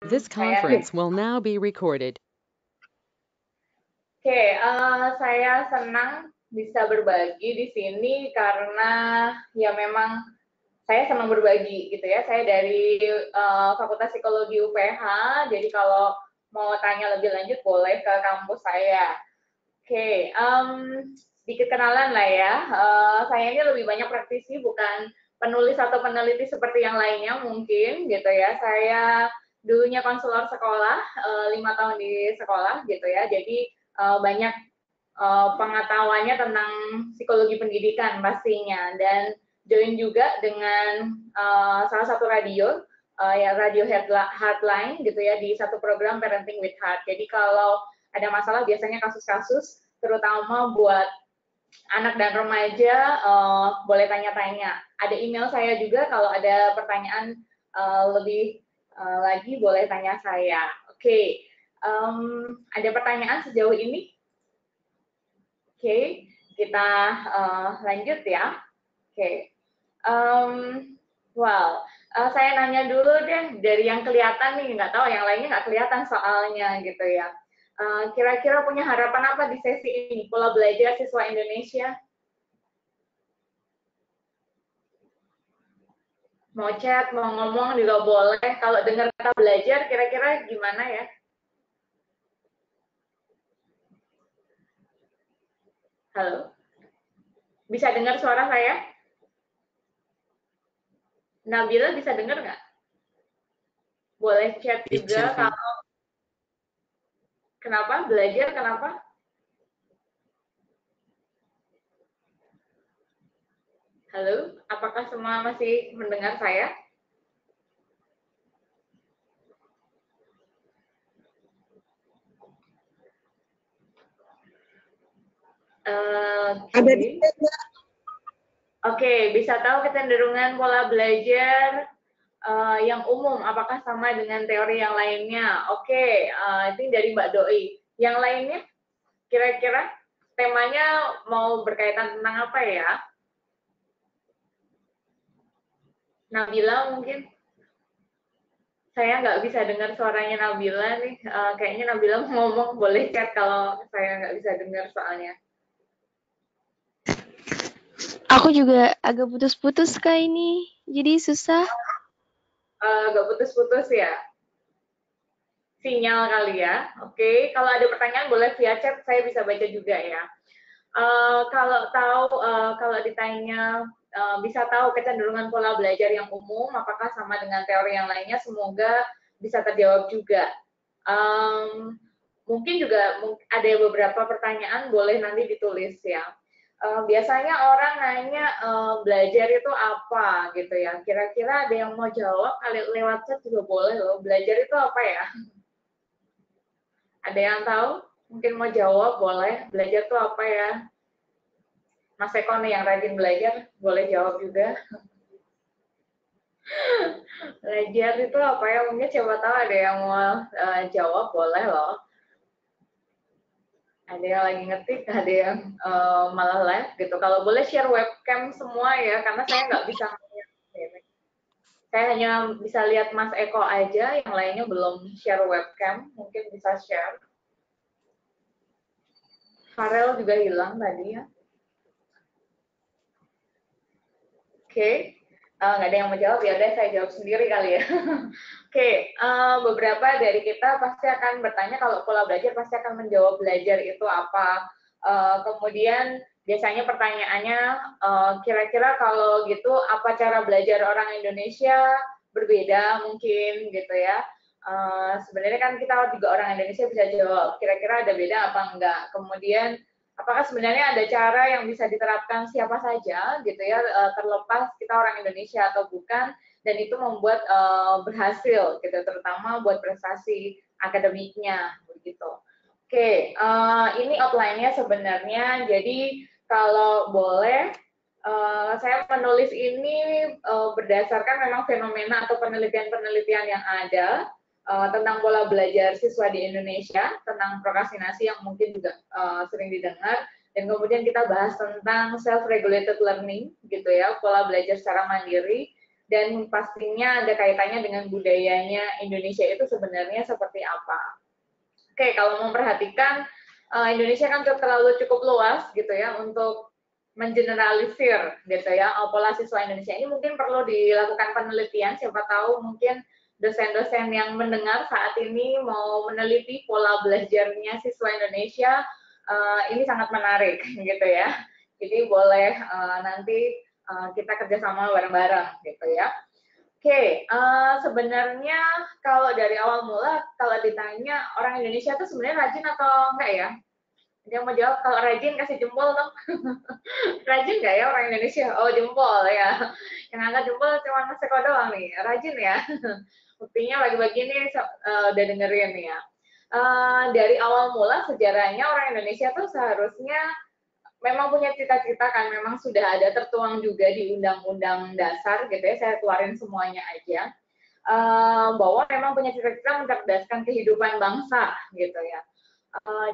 This Saya conference will now be recorded. Oke, saya senang bisa berbagi di sini karena ya memang saya senang berbagi gitu ya. Saya dari Fakultas Psikologi UPH, jadi kalau mau tanya lebih lanjut boleh ke kampus saya. Oke, sedikit kenalan lah ya. Saya ini lebih banyak praktisi, bukan penulis atau peneliti seperti yang lainnya mungkin gitu ya. Saya dulunya konselor sekolah, 5 tahun di sekolah gitu ya. Jadi banyak pengetahuannya tentang psikologi pendidikan pastinya, dan join juga dengan salah satu radio, ya radio Heartline gitu ya, di satu program Parenting with Heart. Jadi kalau ada masalah biasanya kasus-kasus terutama buat anak dan remaja, boleh tanya-tanya. Ada email saya juga kalau ada pertanyaan lebih lagi boleh tanya saya. Oke, ada pertanyaan sejauh ini? Oke, kita lanjut ya. Oke, saya nanya dulu deh dari yang kelihatan nih, nggak tahu yang lainnya nggak kelihatan soalnya gitu ya. Kira-kira punya harapan apa di sesi ini, pola belajar siswa Indonesia? Mau chat, mau ngomong juga boleh. Kalau dengar kata belajar, kira-kira gimana ya? Halo? Bisa dengar suara saya? Nabila bisa dengar nggak? Boleh chat juga kalau... Kenapa? Belajar kenapa? Halo, apakah semua masih mendengar saya? Oke, bisa tahu kecenderungan pola belajar yang umum, apakah sama dengan teori yang lainnya? Oke, itu dari Mbak Doi. Yang lainnya, kira-kira temanya mau berkaitan tentang apa ya? Nabila mungkin? Saya nggak bisa dengar suaranya Nabila nih. Kayaknya Nabila mau ngomong, boleh chat kalau saya nggak bisa dengar soalnya. Aku juga agak putus-putus Kak ini, jadi susah. Agak putus-putus ya? Sinyal kali ya. Oke, kalau ada pertanyaan boleh via chat, saya bisa baca juga ya. Kalau ditanya bisa tahu kecenderungan pola belajar yang umum, apakah sama dengan teori yang lainnya, semoga bisa terjawab juga. Mungkin juga ada beberapa pertanyaan, boleh nanti ditulis ya. Biasanya orang nanya belajar itu apa gitu ya. Kira-kira ada yang mau jawab, lewat chat juga boleh loh. Belajar itu apa ya? Ada yang tahu? Mungkin mau jawab, boleh. Belajar itu apa ya? Mas Eko nih yang rajin belajar, boleh jawab juga. Belajar itu apa ya? Mungkin siapa tahu ada yang mau jawab, boleh loh. Ada yang lagi ngetik, ada yang malah live gitu. Kalau boleh share webcam semua ya, karena saya nggak bisa ngeliat. Saya hanya bisa lihat Mas Eko aja, yang lainnya belum share webcam, mungkin bisa share. Farel juga hilang tadi ya. Oke, nggak ada yang mau jawab, ya udah saya jawab sendiri kali ya. Oke, beberapa dari kita pasti akan bertanya kalau pola belajar, pasti akan menjawab belajar itu apa. Kemudian biasanya pertanyaannya, kira-kira kalau gitu apa cara belajar orang Indonesia berbeda mungkin gitu ya. Sebenarnya kan kita juga orang Indonesia bisa jawab, kira-kira ada beda apa enggak. Kemudian apakah sebenarnya ada cara yang bisa diterapkan siapa saja gitu ya, terlepas kita orang Indonesia atau bukan, dan itu membuat berhasil gitu, terutama buat prestasi akademiknya begitu. Oke, ini outline-nya sebenarnya. Jadi kalau boleh saya menulis ini berdasarkan memang fenomena atau penelitian-penelitian yang ada tentang pola belajar siswa di Indonesia, tentang prokrastinasi yang mungkin juga sering didengar, dan kemudian kita bahas tentang self-regulated learning gitu ya, pola belajar secara mandiri, dan pastinya ada kaitannya dengan budayanya Indonesia itu sebenarnya seperti apa. Oke, kalau memperhatikan Indonesia kan cukup luas gitu ya untuk mengeneralisir gitu ya pola siswa Indonesia ini mungkin perlu dilakukan penelitian, siapa tahu mungkin dosen-dosen yang mendengar saat ini mau meneliti pola belajarnya siswa Indonesia, ini sangat menarik gitu ya. Jadi boleh nanti kita kerjasama bareng-bareng gitu ya. Oke, sebenarnya kalau dari awal mula, kalau ditanya orang Indonesia tuh sebenarnya rajin atau enggak ya? Dia mau jawab kalau rajin kasih jempol dong. Rajin nggak ya orang Indonesia? Oh jempol ya. Yang angkat jempol cuma Mas Eko doang nih. Rajin ya. Buktinya bagi-bagi nih udah dengerin nih ya. Dari awal mula sejarahnya orang Indonesia tuh seharusnya memang punya cita-cita kan, memang sudah ada tertuang juga di Undang-Undang Dasar gitu ya, saya keluarin semuanya aja, bahwa memang punya cita-cita mencerdaskan kehidupan bangsa gitu ya.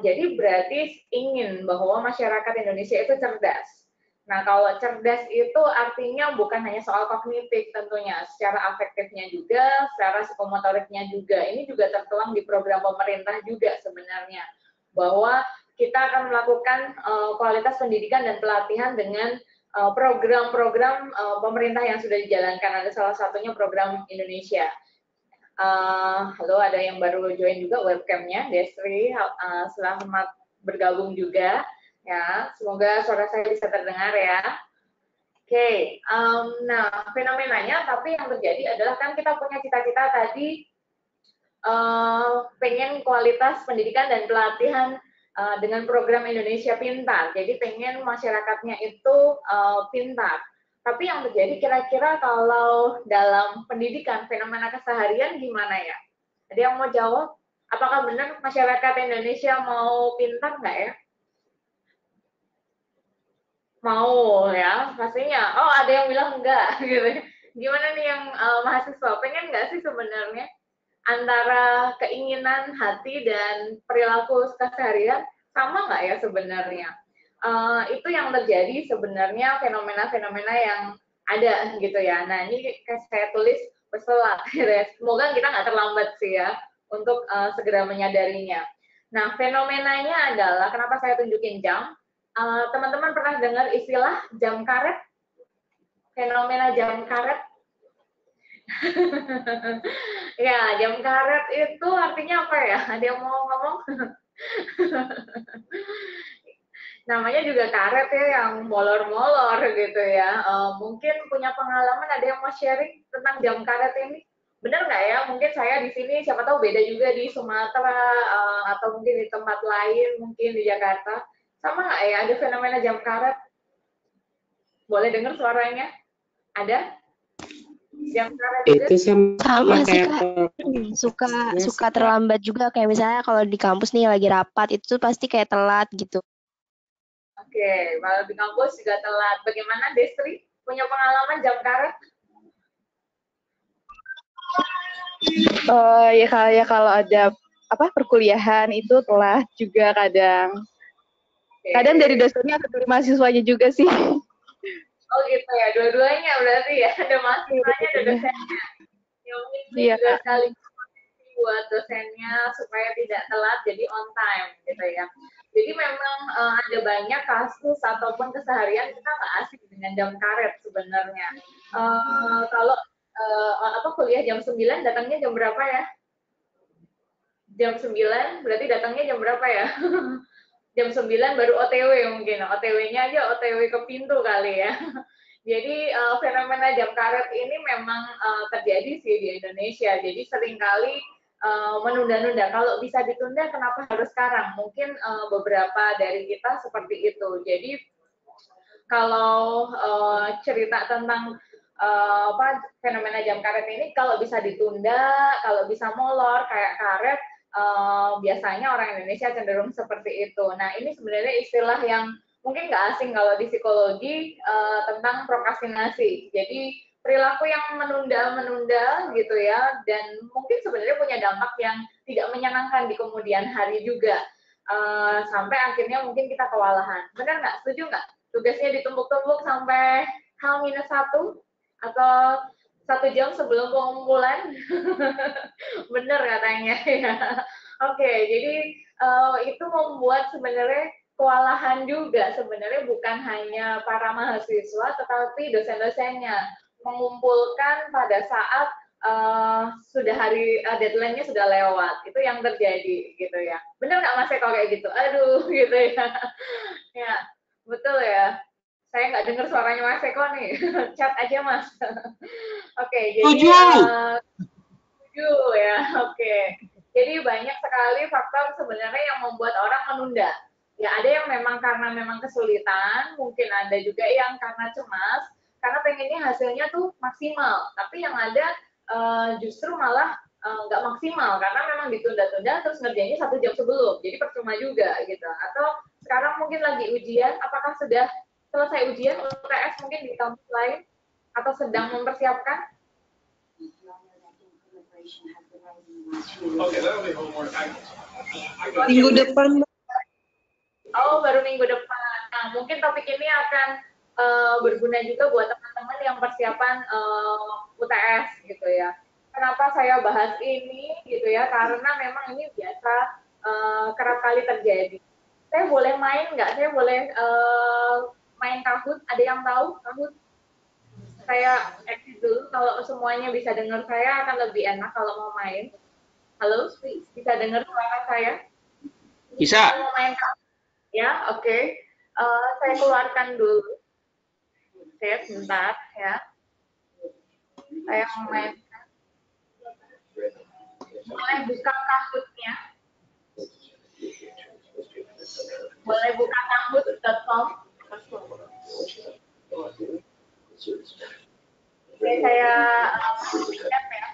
Jadi berarti ingin bahwa masyarakat Indonesia itu cerdas. Nah, kalau cerdas itu artinya bukan hanya soal kognitif tentunya, secara afektifnya juga, secara psikomotoriknya juga. Ini juga tertuang di program pemerintah juga sebenarnya, bahwa kita akan melakukan kualitas pendidikan dan pelatihan dengan program-program pemerintah yang sudah dijalankan. Ada salah satunya program Indonesia. Halo, ada yang baru join juga webcamnya, Destri, selamat bergabung juga. Ya, semoga suara saya bisa terdengar ya. Oke, nah fenomenanya tapi yang terjadi adalah kan kita punya cita-cita tadi pengen kualitas pendidikan dan pelatihan dengan program Indonesia Pintar. Jadi pengen masyarakatnya itu pintar. Tapi yang terjadi kira-kira kalau dalam pendidikan fenomena keseharian gimana ya? Ada yang mau jawab? Apakah benar masyarakat Indonesia mau pintar nggak ya? Mau ya, pastinya. Oh, ada yang bilang enggak gitu. Gimana nih yang mahasiswa? Pengen nggak sih sebenarnya antara keinginan hati dan perilaku keseharian sama nggak ya sebenarnya? Itu yang terjadi sebenarnya fenomena-fenomena yang ada gitu ya. Nah, ini saya tulis peselat gitu ya. Semoga kita nggak terlambat sih ya untuk segera menyadarinya. Nah, fenomenanya adalah kenapa saya tunjukin jam. Teman-teman pernah dengar istilah jam karet? Fenomena jam karet? Ya, jam karet itu artinya apa ya? Ada yang mau ngomong? Namanya juga karet ya, yang molor-molor gitu ya. Mungkin punya pengalaman, ada yang mau sharing tentang jam karet ini? Bener nggak ya? Mungkin saya di sini, siapa tahu beda juga di Sumatera, atau mungkin di tempat lain, mungkin di Jakarta. Sama nggak ya? Ada fenomena jam karet? Boleh dengar suaranya? Ada? Jam karet juga? Itu Sama sama sih kayak Kak. Suka prosesnya suka sih, Kak. terlambat juga kayak misalnya kalau di kampus nih lagi rapat itu tuh pasti kayak telat gitu. Oke, kalau di kampus juga telat. Bagaimana Destri? Punya pengalaman jam karet? Ya kalau ada perkuliahan itu telat juga kadang. Oke. Kadang dari dosennya atau dari mahasiswanya juga sih. Oh gitu ya, dua-duanya berarti ya. Ada mahasiswanya, ada dosennya. Ya mungkin ini Iya, juga Kak. sekali buat dosennya supaya tidak telat, jadi on time gitu ya. Jadi memang ada banyak kasus ataupun keseharian kita nggak asik dengan jam karet sebenarnya. Kalau kuliah jam 9, datangnya jam berapa ya? Jam 9, berarti datangnya jam berapa ya? Jam 9 baru OTW mungkin. OTW-nya aja OTW ke pintu kali ya. Jadi fenomena jam karet ini memang terjadi sih di Indonesia. Jadi seringkali menunda-nunda. Kalau bisa ditunda, kenapa harus sekarang? Mungkin beberapa dari kita seperti itu. Jadi kalau cerita tentang fenomena jam karet ini, kalau bisa ditunda, kalau bisa molor kayak karet, biasanya orang Indonesia cenderung seperti itu. Nah, ini sebenarnya istilah yang mungkin nggak asing kalau di psikologi tentang prokrastinasi. Jadi perilaku yang menunda-menunda gitu ya, dan mungkin sebenarnya punya dampak yang tidak menyenangkan di kemudian hari juga. Sampai akhirnya mungkin kita kewalahan. Benar nggak? Setuju nggak? Tugasnya ditumpuk-tumpuk sampai H-1 atau 1 jam sebelum pengumpulan. Bener katanya ya. Oke, jadi itu membuat sebenarnya kewalahan juga sebenarnya bukan hanya para mahasiswa tetapi dosen-dosennya mengumpulkan pada saat sudah hari deadline-nya sudah lewat. Itu yang terjadi gitu ya. Bener nggak Mas Eko kayak gitu? Aduh gitu ya. Ya, betul ya. Saya nggak dengar suaranya Mas Eko nih. Chat aja Mas. Oke, jadi setuju ya. Oke. Jadi banyak sekali faktor sebenarnya yang membuat orang menunda. Ya ada yang memang karena memang kesulitan, mungkin ada juga yang karena cemas, karena pengennya hasilnya tuh maksimal. Tapi yang ada justru malah nggak maksimal karena memang ditunda-tunda terus ngerjainnya 1 jam sebelum. Jadi percuma juga gitu. Atau sekarang mungkin lagi ujian, apakah sudah selesai ujian UTS mungkin di kampus lain atau sedang mempersiapkan? Minggu depan. Oh, baru minggu depan. Nah, mungkin topik ini akan berguna juga buat teman-teman yang persiapan UTS gitu ya. Kenapa saya bahas ini gitu ya? Karena memang ini biasa kerap kali terjadi. Saya boleh main nggak? Saya boleh main Kahoot? Ada yang tahu Kahoot? Saya exit dulu. Kalau semuanya bisa dengar saya akan lebih enak kalau mau main. Halo, bisa dengar suara saya? Bisa. Mau main Kahoot? Ya, oke. Saya keluarkan dulu. Saya sebentar ya. Saya mau main. Boleh buka Kahoot-nya. Boleh buka kahoot.com. Oke, saya lihat ya.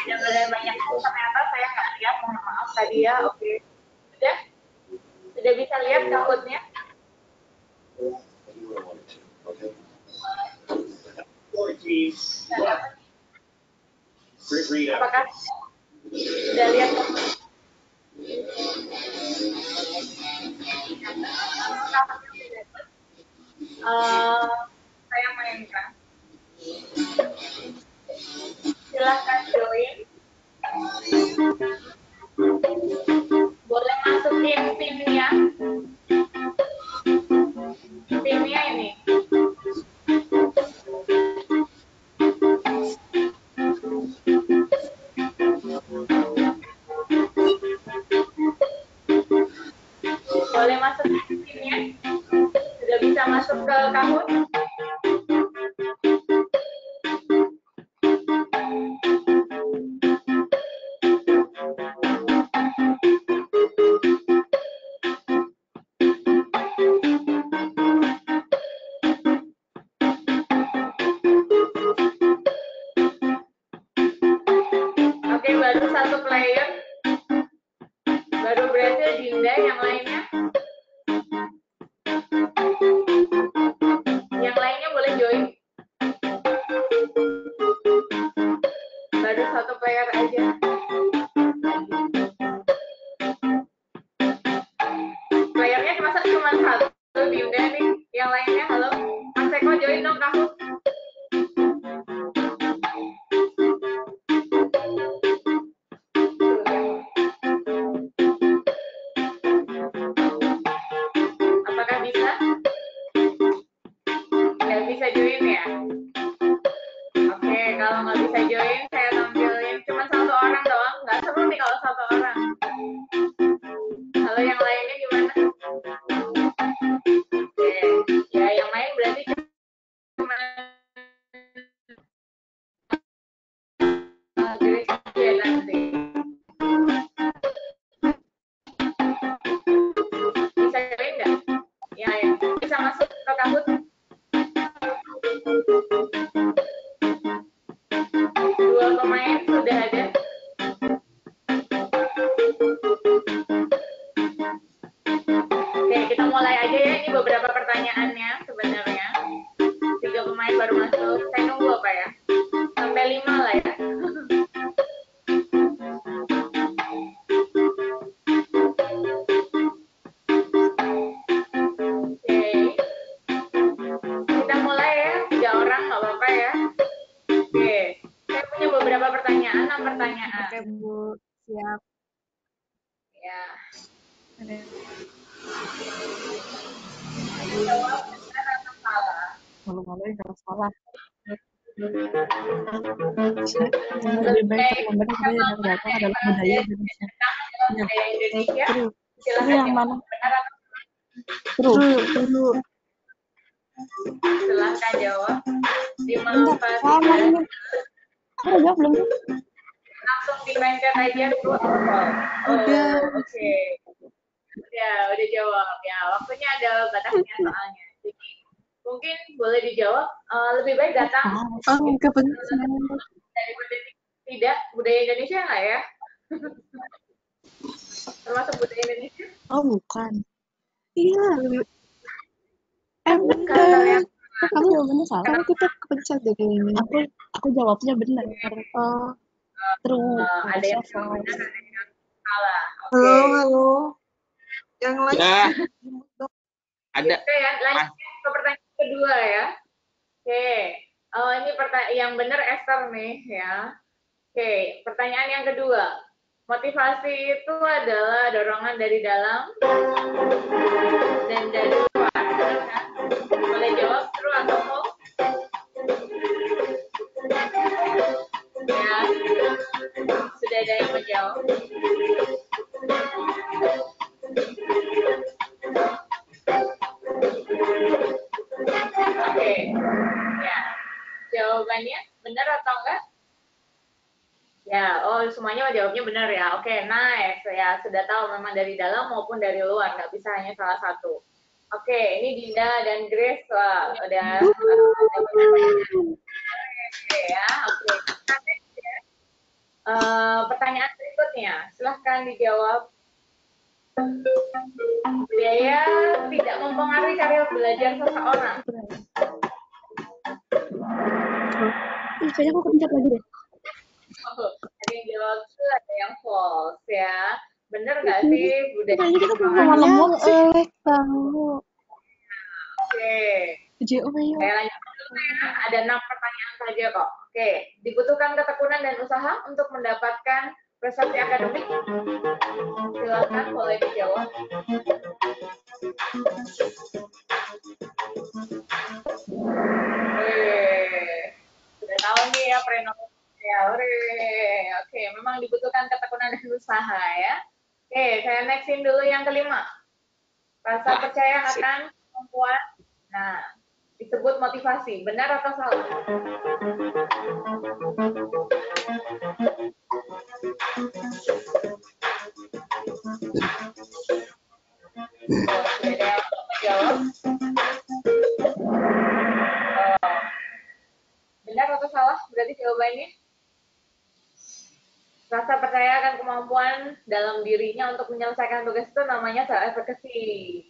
Yang ada banyak ternyata saya nggak lihat, mohon maaf tadi ya. Oke, sudah bisa lihat Kahoot-nya? Apakah sudah lihat? Saya mainkan. Silahkan join. Boleh masukin PIN-nya. PIN-nya ini. Boleh masukin PIN-nya. Sudah bisa masuk ke Kahoot. Oke, baru 1 player. Baru berhasil Dinda, yang lainnya? Yang lainnya boleh join. Baru 1 player aja. Playernya masa cuma 1 Dinda nih. Yang lainnya, halo. Mas Eko join dong Kahoot. Apakah bisa? Nggak bisa join ya? Oke, kalau nggak bisa join, saya tampilin cuma 1 orang doang. Nggak seru nih kalau 1 orang. Halo, yang lainnya gimana? Oke, ya yang lain berarti cuma Grace aja nanti. Bisa join nggak? Ya, bisa masuk ke Kahoot. 2 pemain sudah ada. sebenarnya. 3 pemain baru masuk. Saya nunggu apa ya? Sampai 5 lah ya. Oke. Kita mulai ya. 3 orang nggak apa-apa ya. Oke. Saya punya beberapa pertanyaan, 6 pertanyaan. Oke, Bu. Siap. Ya. Ada. Jawab benar atau salah. Malu-maluin kalau salah. Lebih Lebih baik baik terlambat yang yang datang adalah budaya Indonesia. Jawab budaya Indonesia. True. Silahkan Yang jawab mana? benar atau True. silahkan jawab. Di Bentar, Malupati sama ini. Aku udah jawab belum? langsung dipencet aja dulu awal. Udah. Oke. Ya, udah jawab ya. Waktunya ada batasnya soalnya. Jadi mungkin boleh dijawab lebih baik datang Oh, kebetulan. daripada tidak budaya Indonesia nggak ya? Termasuk budaya Indonesia? Oh, bukan. Iya, lebih. Kalau Bener. kalian Kamu jawabannya salah. Kamu kita kepencet deh kayaknya. Aku jawabnya benar. Oh, true. ada yang Harusnya false. benar, ada yang salah. Oke. Halo. Yang lain Ya, ada. Oke ya, lanjut ke pertanyaan kedua ya. Oke, ini yang benar Esther nih ya. Oke, pertanyaan yang kedua. Motivasi itu adalah dorongan dari dalam dan dari luar. Benar kan? Boleh jawab true atau false? Ya, sudah ada yang menjawab. Oke, ya. Jawabannya benar atau enggak? Ya, oh semuanya jawabnya benar ya. Oke, nice. Ya, sudah tahu memang dari dalam maupun dari luar, nggak bisa hanya salah satu. Oke, ini Dinda dan Grace. Wah, udah. Oke ya, oke. Kita next ya. Pertanyaan berikutnya, silahkan dijawab. Biaya tidak mempengaruhi karir belajar seseorang. Kayaknya aku kepencet lagi deh. Ada yang jawab true, ada yang false ya. Bener nggak sih budaya? Kayaknya kita malam-malam tahu. Oke. JO ayo. Saya lanjut dulu ya. Ada 6 pertanyaan saja kok. Oke. Dibutuhkan ketekunan dan usaha untuk mendapatkan prestasi akademik. Silakan boleh dijawab. Sudah tahu nih ya Prenowo. Ya, oke, memang dibutuhkan ketekunan dan usaha ya. Oke, saya nextin dulu yang kelima. Rasa percaya akan kemampuan. Nah, disebut motivasi. Benar atau salah? Sudah ada yang menjawab? Benar atau salah? Berarti jawabannya? Rasa percaya akan kemampuan dalam dirinya untuk menyelesaikan tugas itu namanya self-efficacy.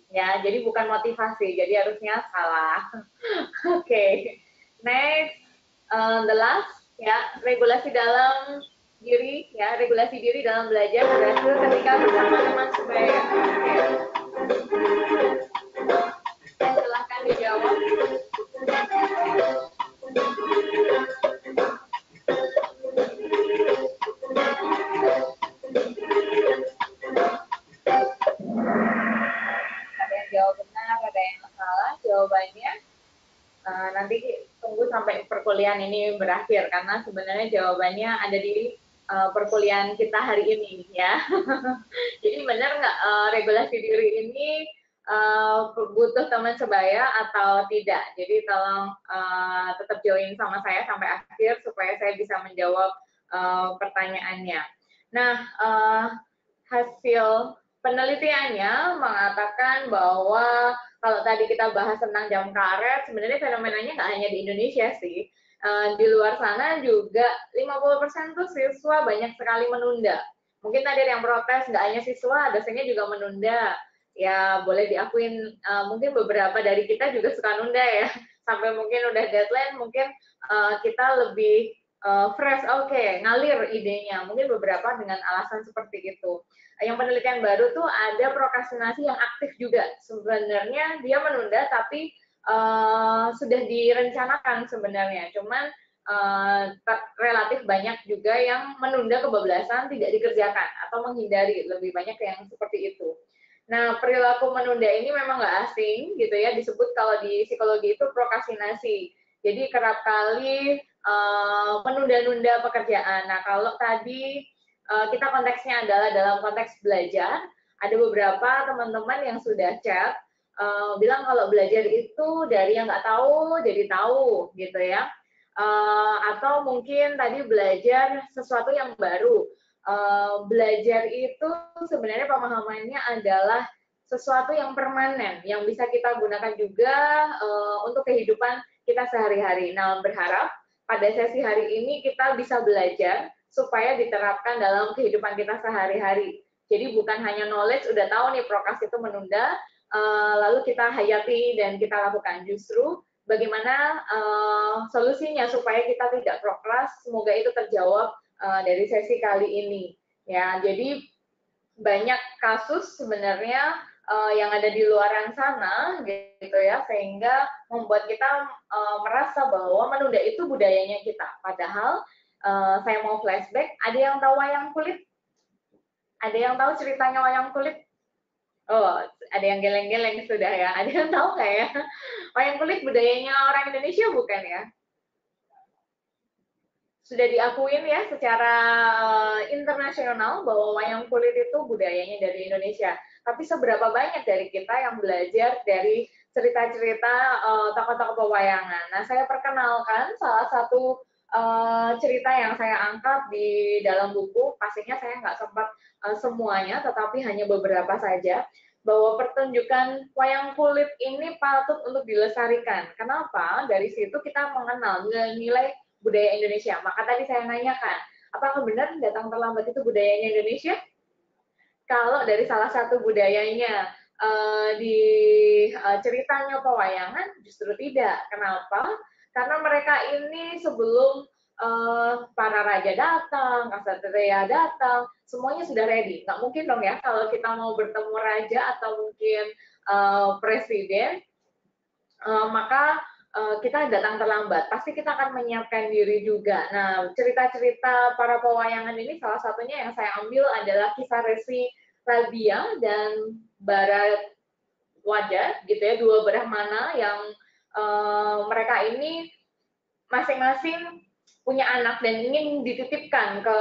Ya, jadi bukan motivasi. Jadi harusnya salah. Oke. Next, the last ya, regulasi dalam diri ya, regulasi diri dalam belajar berhasil ketika bersama teman sebaya. Oke. Silahkan dijawab. Ada yang jawab benar, ada yang salah. Jawabannya nanti tunggu sampai perkuliahan ini berakhir karena sebenarnya jawabannya ada di perkuliahan kita hari ini ya. Jadi benar nggak regulasi diri ini butuh teman sebaya atau tidak? Jadi tolong tetap join sama saya sampai akhir supaya saya bisa menjawab pertanyaannya. Nah, hasil penelitiannya mengatakan bahwa kalau tadi kita bahas tentang jam karet, sebenarnya fenomenanya nggak hanya di Indonesia sih. Di luar sana juga 50% tuh siswa banyak sekali menunda. Mungkin tadi ada yang protes, nggak hanya siswa, dosennya juga menunda. Ya boleh diakuin, mungkin beberapa dari kita juga suka nunda ya, sampai mungkin udah deadline, mungkin kita lebih fresh, oke, ngalir idenya. Mungkin beberapa dengan alasan seperti itu. Yang penelitian baru tuh ada prokrastinasi yang aktif juga. Sebenarnya dia menunda, tapi sudah direncanakan sebenarnya. Cuman relatif banyak juga yang menunda kebablasan, tidak dikerjakan, atau menghindari, lebih banyak yang seperti itu. Nah, perilaku menunda ini memang nggak asing gitu ya, disebut kalau di psikologi itu prokrastinasi. Jadi kerap kali menunda-nunda pekerjaan. Nah, kalau tadi kita konteksnya adalah dalam konteks belajar, ada beberapa teman-teman yang sudah chat bilang kalau belajar itu dari yang nggak tahu jadi tahu gitu ya. Atau mungkin tadi belajar sesuatu yang baru. Belajar itu sebenarnya pemahamannya adalah sesuatu yang permanen, yang bisa kita gunakan juga untuk kehidupan kita sehari-hari. Nah, berharap pada sesi hari ini kita bisa belajar supaya diterapkan dalam kehidupan kita sehari-hari. Jadi bukan hanya knowledge, udah tahu nih prokras itu menunda, lalu kita hayati dan kita lakukan. Justru bagaimana solusinya supaya kita tidak prokras, semoga itu terjawab dari sesi kali ini. Ya, jadi banyak kasus sebenarnya yang ada di luaran sana gitu ya, sehingga membuat kita merasa bahwa menunda itu budayanya kita. Padahal saya mau flashback, ada yang tahu wayang kulit? Ada yang tahu ceritanya wayang kulit? Oh, ada yang geleng-geleng sudah ya. Ada yang tahu nggak ya? Wayang kulit budayanya orang Indonesia bukan ya? Sudah diakuin ya secara internasional bahwa wayang kulit itu budayanya dari Indonesia. Tapi seberapa banyak dari kita yang belajar dari cerita-cerita tokoh-tokoh pewayangan. Nah, saya perkenalkan salah satu cerita yang saya angkat di dalam buku. Pastinya saya nggak sempat semuanya, tetapi hanya beberapa saja. Bahwa pertunjukan wayang kulit ini patut untuk dilestarikan. Kenapa? Dari situ kita mengenal nilai budaya Indonesia. Maka tadi saya nanyakan, apakah benar datang terlambat itu budayanya Indonesia? Kalau dari salah satu budayanya di ceritanya pewayangan, justru tidak. Kenapa? Karena mereka ini sebelum para raja datang, ksatria datang, semuanya sudah ready. Nggak mungkin dong ya kalau kita mau bertemu raja atau mungkin presiden, maka kita datang terlambat, pasti kita akan menyiapkan diri juga. Nah, cerita-cerita para pewayangan ini salah satunya yang saya ambil adalah kisah Resi Rabia dan Bharadwaja, gitu ya, dua Brahmana yang mereka ini masing-masing punya anak dan ingin dititipkan ke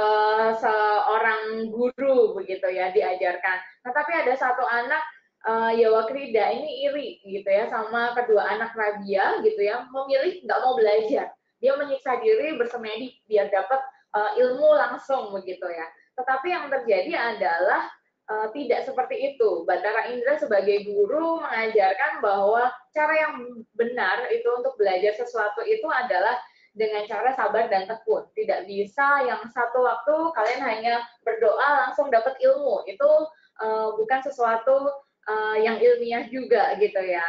seorang guru, begitu ya, diajarkan. Nah, tapi ada satu anak Yawakrida ini iri gitu ya sama kedua anak Rabia gitu ya, memilih nggak mau belajar, dia menyiksa diri bersemedi biar dapat ilmu langsung begitu ya. Tetapi yang terjadi adalah tidak seperti itu. Bathara Indra sebagai guru mengajarkan bahwa cara yang benar itu untuk belajar sesuatu itu adalah dengan cara sabar dan tekun. Tidak bisa yang satu waktu kalian hanya berdoa langsung dapat ilmu. Itu bukan sesuatu yang ilmiah juga gitu ya.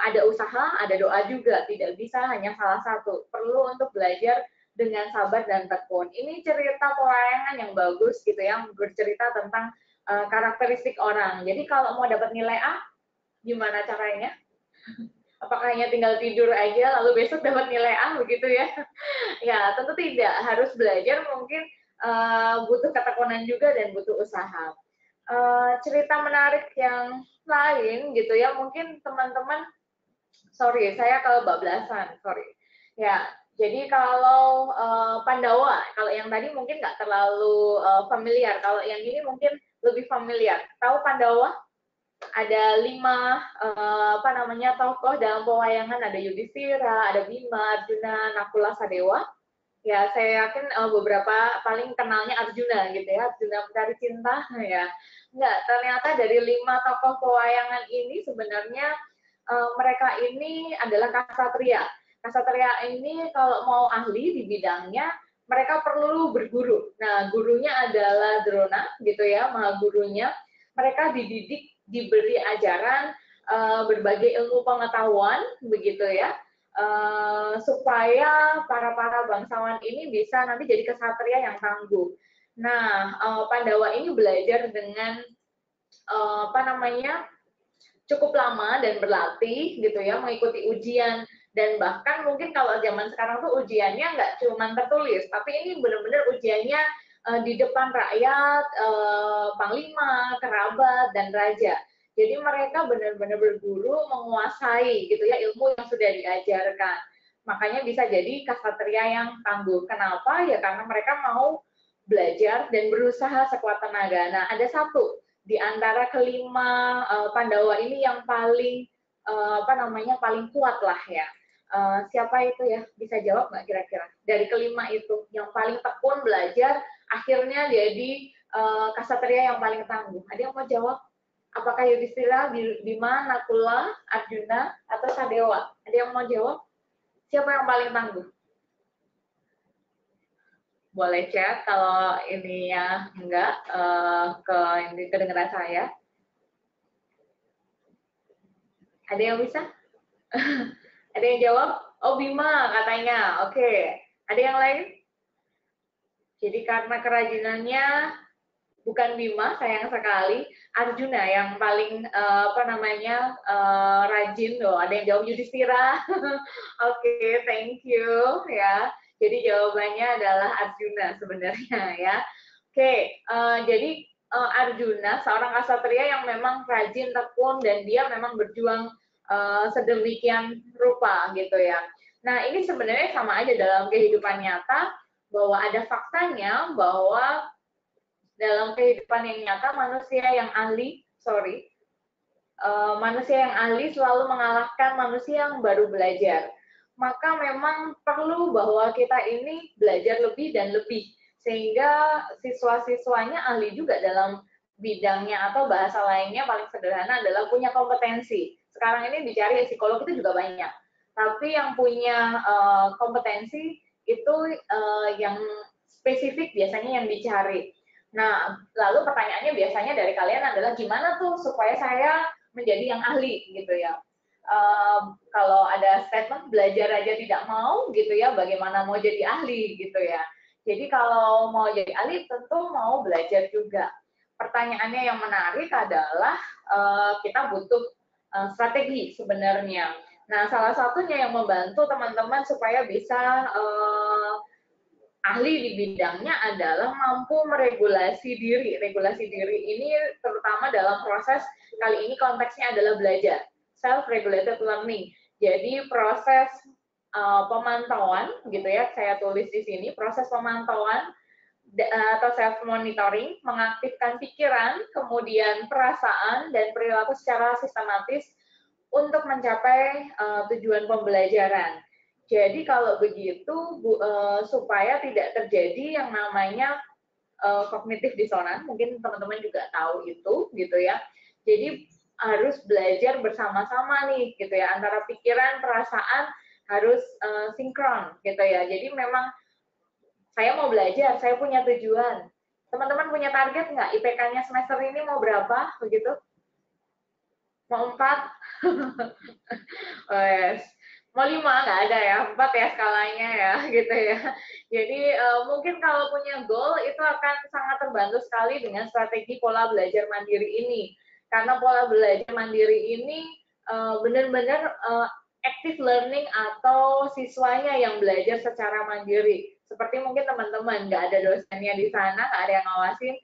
Ada usaha, ada doa juga. Tidak bisa hanya salah satu. Perlu untuk belajar dengan sabar dan tekun. Ini cerita pewayangan yang bagus gitu ya, bercerita tentang karakteristik orang. Jadi kalau mau dapat nilai A, gimana caranya? Apakah hanya tinggal tidur aja lalu besok dapat nilai A begitu ya? Ya, tentu tidak. Harus belajar, mungkin butuh ketekunan juga dan butuh usaha. Cerita menarik yang lain gitu ya, mungkin teman-teman, sorry saya kebablasan, sorry ya. Jadi kalau Pandawa, kalau yang tadi mungkin nggak terlalu familiar, kalau yang ini mungkin lebih familiar. Tahu Pandawa? Ada 5 tokoh dalam pewayangan, ada Yudhistira, ada Bima, Arjuna, Nakula, Sadewa. Ya, saya yakin beberapa paling kenalnya Arjuna gitu ya, Arjuna mencari cinta ya. Enggak, ternyata dari 5 tokoh pewayangan ini sebenarnya mereka ini adalah ksatria. Ksatria ini kalau mau ahli di bidangnya, mereka perlu berguru. Nah, gurunya adalah Drona gitu ya, maha gurunya. Mereka dididik diberi ajaran berbagai ilmu pengetahuan, begitu ya, supaya para bangsawan ini bisa nanti jadi kesatria yang tangguh. Nah, Pandawa ini belajar dengan cukup lama dan berlatih gitu ya, mengikuti ujian, dan bahkan mungkin kalau zaman sekarang tuh ujiannya nggak cuma tertulis, tapi ini benar-benar ujiannya di depan rakyat, panglima, kerabat, dan raja. Jadi mereka benar-benar berguru, menguasai gitu ya ilmu yang sudah diajarkan. Makanya bisa jadi kasatria yang tangguh. Kenapa? Ya karena mereka mau belajar dan berusaha sekuat tenaga. Nah, ada satu di antara kelima Pandawa ini yang paling paling kuat lah ya. Siapa itu ya? Bisa jawab nggak kira-kira? Dari kelima itu yang paling tekun belajar, akhirnya jadi kasatria yang paling tangguh. Ada yang mau jawab? Apakah Yudhistira, Bima, Nakula, Arjuna, atau Sadewa? Ada yang mau jawab? Siapa yang paling tangguh? Boleh chat kalau ini ya enggak ini kedengaran saya. Ada yang bisa? Ada yang jawab? Oh, Bima katanya. Oke. Ada yang lain? Jadi karena kerajinannya bukan Bima, sayang sekali, Arjuna yang paling rajin loh. Ada yang jawab Yudhistira. Oke, thank you ya. Jadi jawabannya adalah Arjuna sebenarnya ya. Oke, jadi Arjuna seorang kasatria yang memang rajin, tekun, dan dia memang berjuang sedemikian rupa gitu ya. Nah, ini sebenarnya sama aja dalam kehidupan nyata, bahwa ada faktanya bahwa dalam kehidupan yang nyata manusia yang ahli selalu mengalahkan manusia yang baru belajar. Maka memang perlu bahwa kita ini belajar lebih dan lebih, sehingga siswa-siswanya ahli juga dalam bidangnya, atau bahasa lainnya paling sederhana adalah punya kompetensi. Sekarang ini dicari psikolog itu juga banyak, tapi yang punya kompetensi itu yang spesifik biasanya yang dicari. Nah, lalu pertanyaannya biasanya dari kalian adalah gimana tuh supaya saya menjadi yang ahli gitu ya. Kalau ada statement belajar aja tidak mau gitu ya, bagaimana mau jadi ahli gitu ya. Jadi kalau mau jadi ahli tentu mau belajar juga. Pertanyaannya yang menarik adalah kita butuh strategi sebenarnya. Nah, salah satunya yang membantu teman-teman supaya bisa ahli di bidangnya adalah mampu meregulasi diri. Regulasi diri ini terutama dalam proses, kali ini konteksnya adalah belajar, self-regulated learning. Jadi proses pemantauan, gitu ya, saya tulis di sini, proses pemantauan atau self-monitoring, mengaktifkan pikiran, kemudian perasaan, dan perilaku secara sistematis untuk mencapai tujuan pembelajaran. Jadi kalau begitu, supaya tidak terjadi yang namanya kognitif disonan, mungkin teman-teman juga tahu itu, gitu ya. Jadi harus belajar bersama-sama nih, gitu ya, antara pikiran, perasaan harus sinkron, gitu ya. Jadi memang saya mau belajar, saya punya tujuan. Teman-teman punya target nggak? IPK-nya semester ini mau berapa, begitu? Mau 4? Mau 5 nggak ada ya, 4 ya skalanya ya, gitu ya. Jadi mungkin kalau punya goal itu akan sangat terbantu sekali dengan strategi pola belajar mandiri ini. Karena pola belajar mandiri ini benar-benar active learning atau siswanya yang belajar secara mandiri. Seperti mungkin teman-teman, nggak ada dosennya di sana, nggak ada yang ngawasin,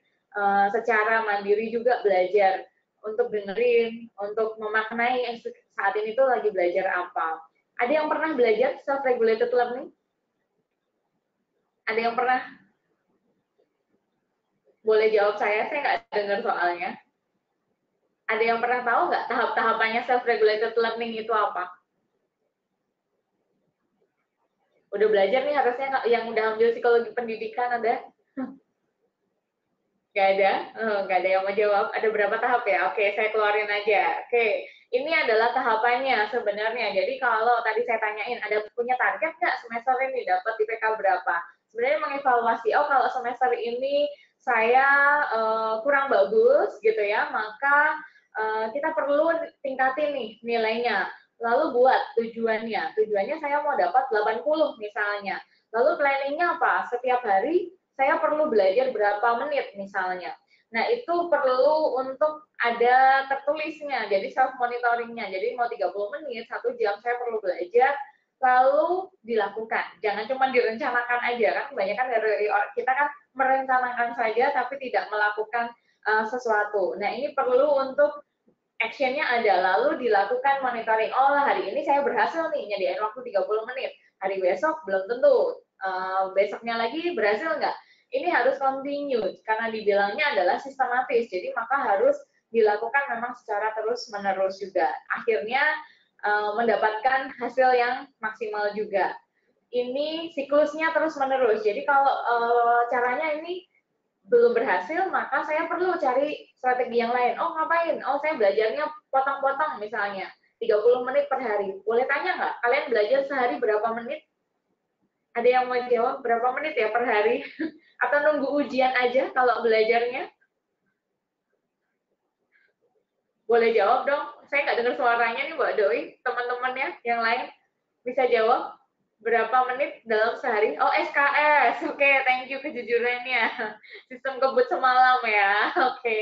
secara mandiri juga belajar. Untuk dengerin, untuk memaknai saat ini tuh lagi belajar apa. Ada yang pernah belajar self-regulated learning? Ada yang pernah? Boleh jawab saya nggak dengar soalnya. Ada yang pernah tahu nggak tahap-tahapannya self-regulated learning itu apa? Udah belajar nih harusnya yang udah ambil psikologi pendidikan ada? Nggak ada? Nggak ada yang mau jawab. Ada berapa tahap ya? Oke, saya keluarin aja. Oke, ini adalah tahapannya sebenarnya. Jadi kalau tadi saya tanyain, ada punya target nggak semester ini dapat IPK berapa? Sebenarnya mengevaluasi, oh kalau semester ini saya kurang bagus gitu ya, maka kita perlu tingkatin nih nilainya. Lalu buat tujuannya. Tujuannya saya mau dapat 80 misalnya. Lalu planningnya apa? Setiap hari saya perlu belajar berapa menit misalnya. Nah, itu perlu untuk ada tertulisnya, jadi self monitoringnya. Jadi mau 30 menit, 1 jam saya perlu belajar, lalu dilakukan. Jangan cuma direncanakan aja, kan kebanyakan dari kita kan merencanakan saja tapi tidak melakukan sesuatu. Nah, ini perlu untuk actionnya ada, lalu dilakukan monitoring. Oh, hari ini saya berhasil nih nyediain waktu 30 menit. Hari besok belum tentu. Besoknya lagi berhasil nggak? Ini harus continue, karena dibilangnya adalah sistematis, jadi maka harus dilakukan memang secara terus-menerus juga. Akhirnya mendapatkan hasil yang maksimal juga. Ini siklusnya terus-menerus, jadi kalau caranya ini belum berhasil, maka saya perlu cari strategi yang lain. Oh, ngapain? Oh, saya belajarnya potong-potong misalnya, 30 menit per hari. Boleh tanya nggak? Kalian belajar sehari berapa menit? Ada yang mau jawab berapa menit ya per hari? Atau nunggu ujian aja kalau belajarnya? Boleh jawab dong. Saya nggak dengar suaranya nih Mbak Doi. Teman-temannya yang lain bisa jawab? Berapa menit dalam sehari? Oh, SKS. Oke, thank you kejujurannya. Sistem kebut semalam ya. Oke.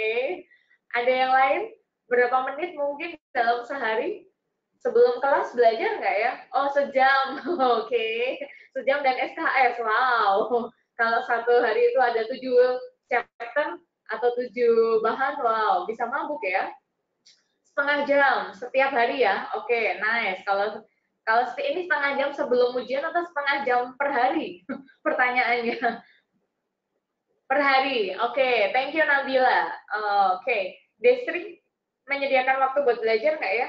Ada yang lain? Berapa menit mungkin dalam sehari? Sebelum kelas belajar nggak ya? Oh, sejam. Oke. Sejam dan SKS. Wow. Kalau satu hari itu ada 7 chapter atau 7 bahan, wow, bisa mabuk ya. Setengah jam setiap hari ya. Oke, nice. Kalau ini setengah jam sebelum ujian atau setengah jam per hari? Pertanyaannya. Per hari. Oke, thank you Nabila. Oke. Destri menyediakan waktu buat belajar nggak ya?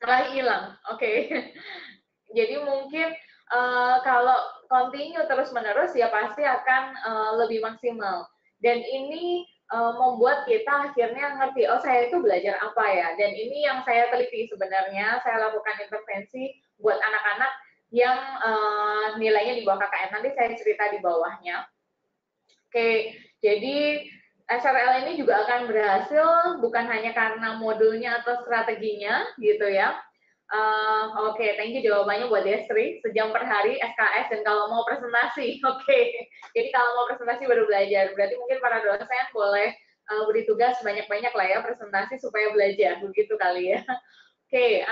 Malah hilang. Oke. Jadi mungkin kalau continue terus-menerus ya pasti akan lebih maksimal. Dan ini membuat kita akhirnya ngerti, oh saya itu belajar apa ya. Dan ini yang saya teliti sebenarnya, saya lakukan intervensi buat anak-anak yang nilainya di bawah KKN. Nanti saya cerita di bawahnya. Oke, jadi SRL ini juga akan berhasil bukan hanya karena modulnya atau strateginya gitu ya. Oke, thank you jawabannya buat Destri, sejam per hari SKS dan kalau mau presentasi. Oke, jadi kalau mau presentasi baru belajar, berarti mungkin para dosen boleh beri tugas banyak-banyak lah ya presentasi supaya belajar, begitu kali ya. Oke,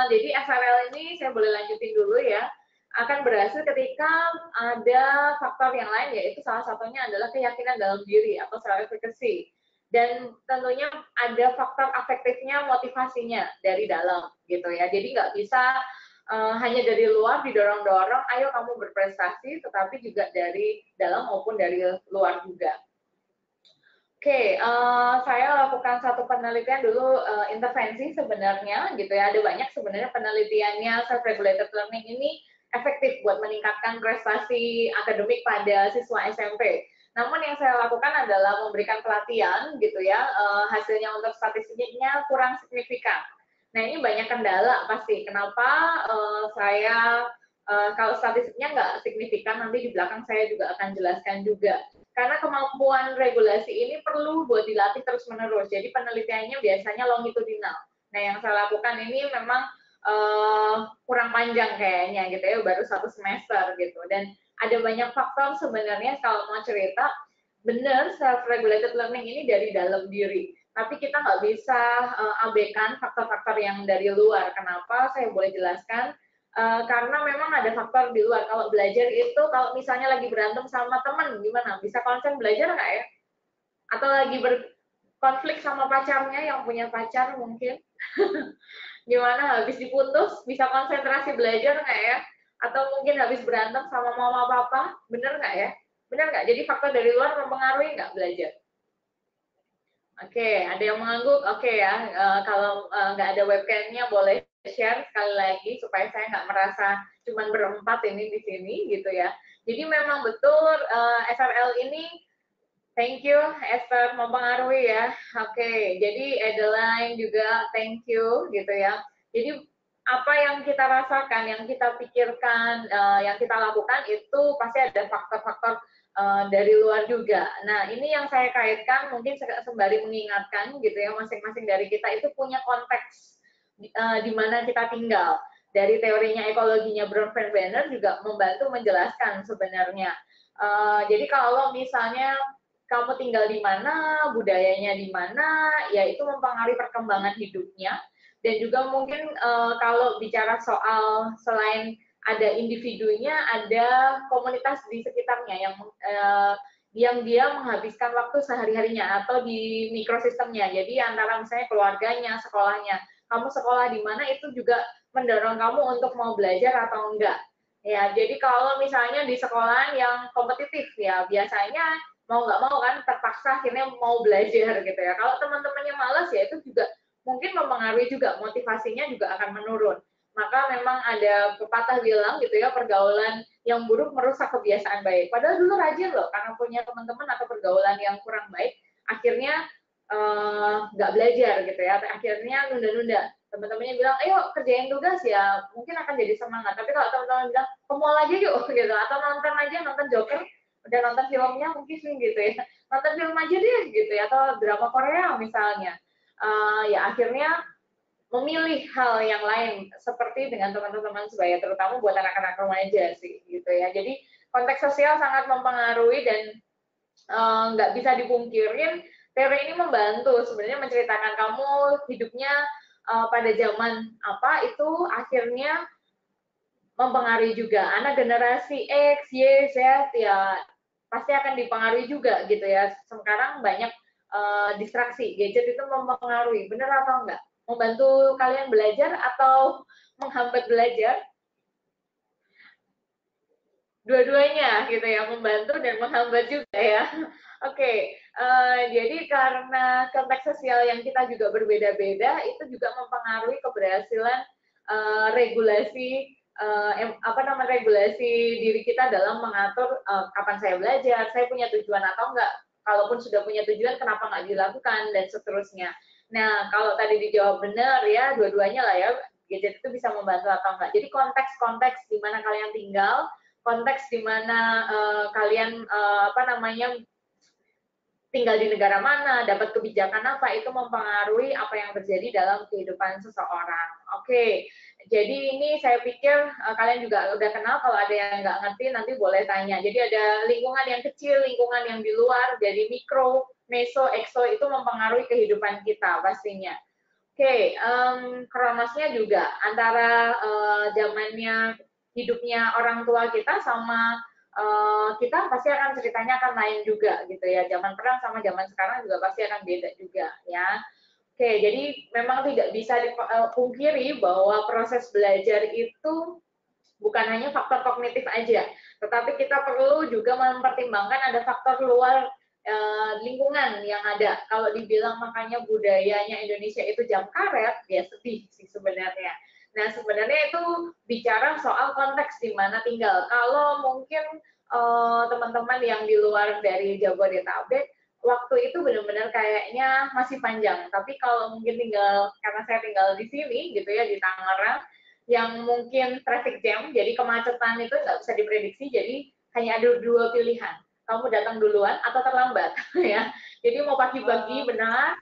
jadi SRL ini saya boleh lanjutin dulu ya, akan berhasil ketika ada faktor yang lain, yaitu salah satunya adalah keyakinan dalam diri atau self-efficacy. Dan tentunya ada faktor afektifnya, motivasinya dari dalam gitu ya. Jadi nggak bisa hanya dari luar didorong-dorong, ayo kamu berprestasi, tetapi juga dari dalam maupun dari luar juga. Oke, saya lakukan satu penelitian dulu, intervensi sebenarnya gitu ya. Ada banyak sebenarnya penelitiannya self-regulated learning ini efektif buat meningkatkan prestasi akademik pada siswa SMP. Namun yang saya lakukan adalah memberikan pelatihan gitu ya, hasilnya untuk statistiknya kurang signifikan. Nah ini banyak kendala pasti. Kenapa saya kalau statistiknya nggak signifikan, nanti di belakang saya juga akan jelaskan juga. Karena kemampuan regulasi ini perlu buat dilatih terus-menerus. Jadi penelitiannya biasanya longitudinal. Nah yang saya lakukan ini memang kurang panjang kayaknya gitu ya, baru 1 semester gitu. Dan ada banyak faktor sebenarnya kalau mau cerita, benar self-regulated learning ini dari dalam diri. Tapi kita nggak bisa abaikan faktor-faktor yang dari luar. Kenapa? Saya boleh jelaskan. Karena memang ada faktor di luar. Kalau belajar itu, kalau misalnya lagi berantem sama teman, gimana? Bisa konsen belajar nggak ya? Atau lagi berkonflik sama pacarnya, yang punya pacar mungkin? Gimana? Habis diputus, bisa konsentrasi belajar nggak ya? Atau mungkin habis berantem sama mama papa, bener nggak ya? Bener nggak? Jadi faktor dari luar mempengaruhi nggak belajar? Oke, ada yang mengangguk? Oke ya, kalau nggak ada webcamnya boleh share sekali lagi supaya saya nggak merasa cuman berempat ini di sini gitu ya. Jadi memang betul SRL ini, thank you Esther, mempengaruhi ya. Oke, jadi Adeline juga thank you gitu ya. Jadi apa yang kita rasakan, yang kita pikirkan, yang kita lakukan itu pasti ada faktor-faktor dari luar juga. Nah, ini yang saya kaitkan mungkin sembari mengingatkan gitu ya, masing-masing dari kita itu punya konteks di mana kita tinggal. Dari teorinya ekologinya Bronfenbrenner juga membantu menjelaskan sebenarnya. Jadi kalau misalnya kamu tinggal di mana, budayanya di mana, ya itu mempengaruhi perkembangan hidupnya. Dan juga mungkin kalau bicara soal selain ada individunya, ada komunitas di sekitarnya yang dia menghabiskan waktu sehari-harinya atau di mikrosistemnya. Jadi antara misalnya keluarganya, sekolahnya. Kamu sekolah di mana itu juga mendorong kamu untuk mau belajar atau enggak. Ya, jadi kalau misalnya di sekolahan yang kompetitif ya biasanya mau nggak mau kan terpaksa akhirnya mau belajar gitu ya. Kalau teman-temannya malas ya itu juga mungkin mempengaruhi juga, motivasinya juga akan menurun. Maka memang ada pepatah bilang gitu ya, pergaulan yang buruk merusak kebiasaan baik. Padahal dulu rajin loh, karena punya teman-teman atau pergaulan yang kurang baik, akhirnya nggak belajar gitu ya, akhirnya nunda-nunda. Teman-temannya bilang, ayo kerjain tugas ya, mungkin akan jadi semangat. Tapi kalau teman-teman bilang, ke mall aja yuk gitu, atau nonton aja, nonton Joker, udah nonton filmnya mungkin gitu ya, nonton film aja deh gitu ya, atau drama Korea misalnya. Ya akhirnya memilih hal yang lain seperti dengan teman-teman sebaya, terutama buat anak-anak remaja sih gitu ya. Jadi konteks sosial sangat mempengaruhi dan nggak bisa dipungkirin teori ini membantu sebenarnya menceritakan kamu hidupnya pada zaman apa itu akhirnya mempengaruhi juga anak generasi X, Y, Z ya pasti akan dipengaruhi juga gitu ya. Sekarang banyak distraksi, gadget itu mempengaruhi, benar atau enggak? Membantu kalian belajar atau menghambat belajar? Dua-duanya gitu ya, membantu dan menghambat juga ya. Oke, jadi karena konteks sosial yang kita juga berbeda-beda, itu juga mempengaruhi keberhasilan regulasi regulasi diri kita dalam mengatur kapan saya belajar, saya punya tujuan atau enggak, kalaupun sudah punya tujuan kenapa nggak dilakukan dan seterusnya. Nah kalau tadi dijawab benar ya dua-duanya lah ya, gadget itu bisa membantu atau enggak. Jadi konteks-konteks di mana kalian tinggal, konteks di mana kalian tinggal di negara mana, dapat kebijakan apa, itu mempengaruhi apa yang terjadi dalam kehidupan seseorang. Oke, jadi ini saya pikir kalian juga udah kenal, kalau ada yang nggak ngerti nanti boleh tanya. Jadi ada lingkungan yang kecil, lingkungan yang di luar, dari mikro, meso, ekso, itu mempengaruhi kehidupan kita pastinya. Oke, kronosnya juga antara zamannya hidupnya orang tua kita sama kita pasti akan ceritanya akan lain juga gitu ya. Zaman perang sama zaman sekarang juga pasti akan beda juga ya. Oke, jadi memang tidak bisa dipungkiri bahwa proses belajar itu bukan hanya faktor kognitif aja, tetapi kita perlu juga mempertimbangkan ada faktor luar lingkungan yang ada. Kalau dibilang makanya budayanya Indonesia itu jam karet, ya sedih sih sebenarnya. Nah, sebenarnya itu bicara soal konteks di mana tinggal. Kalau mungkin teman-teman yang di luar dari Jabodetabek, waktu itu benar-benar kayaknya masih panjang. Tapi kalau mungkin karena saya tinggal di sini gitu ya, di Tangerang, yang mungkin traffic jam, jadi kemacetan itu nggak bisa diprediksi, jadi hanya ada dua pilihan. Kamu datang duluan atau terlambat, ya. Jadi mau pagi-pagi benar,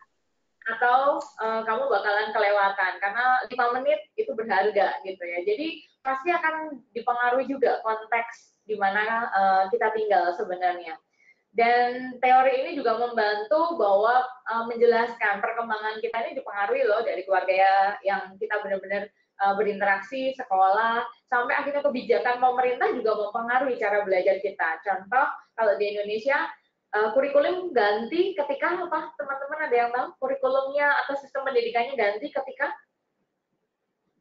atau kamu bakalan kelewatan karena 5 menit itu berharga gitu ya. Jadi pasti akan dipengaruhi juga konteks di mana kita tinggal sebenarnya. Dan teori ini juga membantu bahwa menjelaskan perkembangan kita ini dipengaruhi loh dari keluarga yang kita benar-benar berinteraksi, sekolah, sampai akhirnya kebijakan pemerintah juga mempengaruhi cara belajar kita. Contoh kalau di Indonesia kurikulum ganti ketika apa? Teman-teman ada yang tahu kurikulumnya atau sistem pendidikannya ganti ketika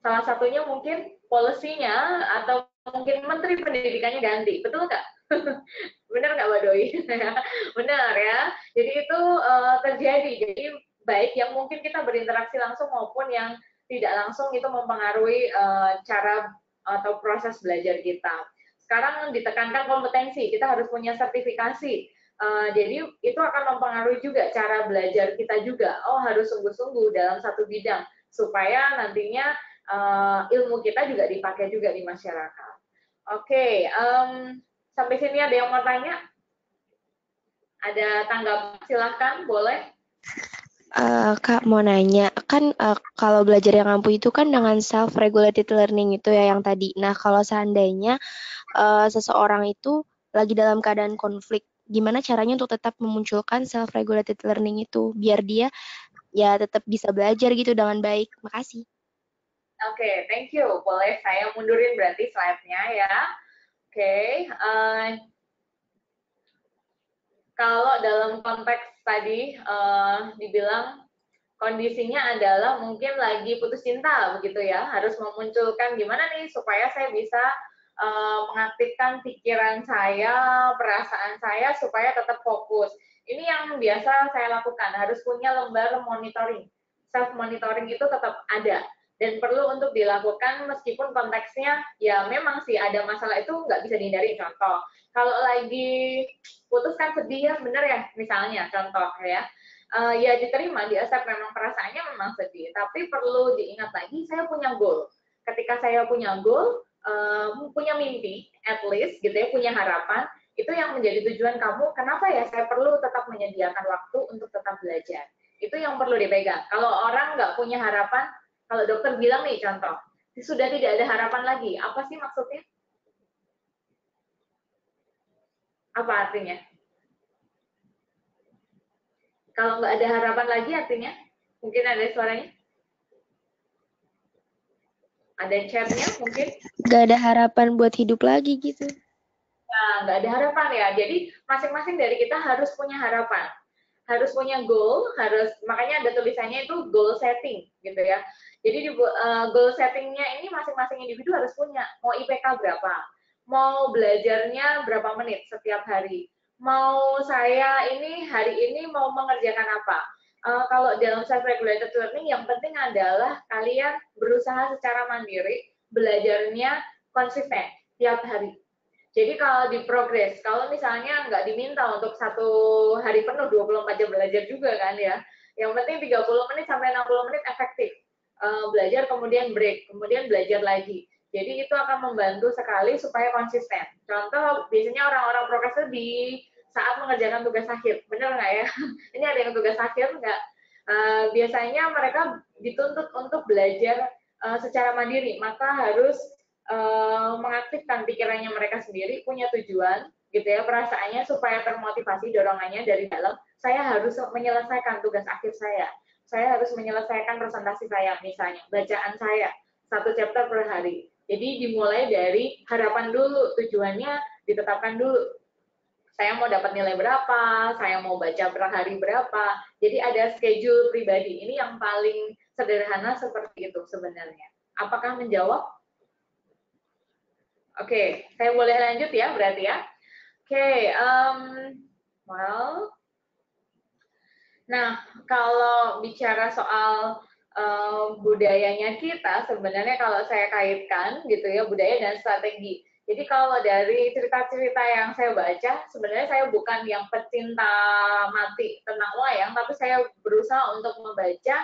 salah satunya mungkin polisinya atau mungkin menteri pendidikannya ganti, betul nggak? Benar nggak Mbak Doi? Benar ya. Jadi itu terjadi. Jadi baik yang mungkin kita berinteraksi langsung maupun yang tidak langsung itu mempengaruhi cara atau proses belajar kita. Sekarang ditekankan kompetensi, kita harus punya sertifikasi. Jadi itu akan mempengaruhi juga cara belajar kita juga. Oh harus sungguh-sungguh dalam satu bidang supaya nantinya ilmu kita juga dipakai juga di masyarakat. Oke, sampai sini ada yang mau tanya? Ada tanggapan? Silahkan, boleh. Kak mau nanya, kan kalau belajar yang ampuh itu kan dengan self-regulated learning itu ya yang tadi. Nah, kalau seandainya seseorang itu lagi dalam keadaan konflik, gimana caranya untuk tetap memunculkan self-regulated learning itu, biar dia ya tetap bisa belajar gitu dengan baik. Makasih. Oke, thank you. Boleh saya mundurin berarti slide-nya ya. Oke, kalau dalam konteks tadi dibilang kondisinya adalah mungkin lagi putus cinta begitu ya, harus memunculkan gimana nih supaya saya bisa mengaktifkan pikiran saya, perasaan saya supaya tetap fokus. Ini yang biasa saya lakukan, harus punya lembar monitoring. Self monitoring itu tetap ada dan perlu untuk dilakukan meskipun konteksnya ya memang sih ada masalah itu nggak bisa dihindari. Contoh, kalau lagi putus kan sedih ya, bener ya, misalnya contoh ya. Ya diterima, di accept memang perasaannya memang sedih, tapi perlu diingat lagi saya punya goal. Ketika saya punya goal, punya mimpi, at least gitu ya, punya harapan, itu yang menjadi tujuan kamu. Kenapa ya saya perlu tetap menyediakan waktu untuk tetap belajar? Itu yang perlu dipegang. Kalau orang nggak punya harapan, kalau dokter bilang nih contoh, sudah tidak ada harapan lagi, apa sih maksudnya? Apa artinya? Kalau nggak ada harapan lagi artinya? Mungkin ada suaranya? Ada chatnya mungkin? Gak ada harapan buat hidup lagi gitu. Nah, nggak ada harapan ya. Jadi masing-masing dari kita harus punya harapan. Harus punya goal, makanya ada tulisannya itu goal setting gitu ya. Jadi goal settingnya ini masing-masing individu harus punya. Mau IPK berapa? Mau belajarnya berapa menit setiap hari? Mau saya ini hari ini mau mengerjakan apa? Kalau dalam self-regulated learning yang penting adalah kalian berusaha secara mandiri, belajarnya konsisten tiap hari. Jadi kalau di progres, kalau misalnya nggak diminta untuk 1 hari penuh 24 jam belajar juga kan ya, yang penting 30 menit sampai 60 menit efektif. Belajar kemudian break, kemudian belajar lagi. Jadi itu akan membantu sekali supaya konsisten. Contoh, biasanya orang-orang progres itu di saat mengerjakan tugas akhir, benar nggak ya? Ini ada yang tugas akhir nggak? Biasanya mereka dituntut untuk belajar secara mandiri, maka harus mengaktifkan pikirannya mereka sendiri, punya tujuan, gitu ya, perasaannya supaya termotivasi, dorongannya dari dalam. Saya harus menyelesaikan tugas akhir saya harus menyelesaikan presentasi saya, misalnya bacaan saya 1 chapter per hari. Jadi dimulai dari harapan dulu, tujuannya ditetapkan dulu. Saya mau dapat nilai berapa, saya mau baca per hari berapa. Jadi ada schedule pribadi. Ini yang paling sederhana seperti itu sebenarnya. Apakah menjawab? Oke, saya boleh lanjut ya berarti ya. Oke, nah kalau bicara soal budayanya kita, sebenarnya kalau saya kaitkan gitu ya, budaya dan strategi. Jadi kalau dari cerita-cerita yang saya baca, sebenarnya saya bukan yang pecinta mati tentang wayang, tapi saya berusaha untuk membaca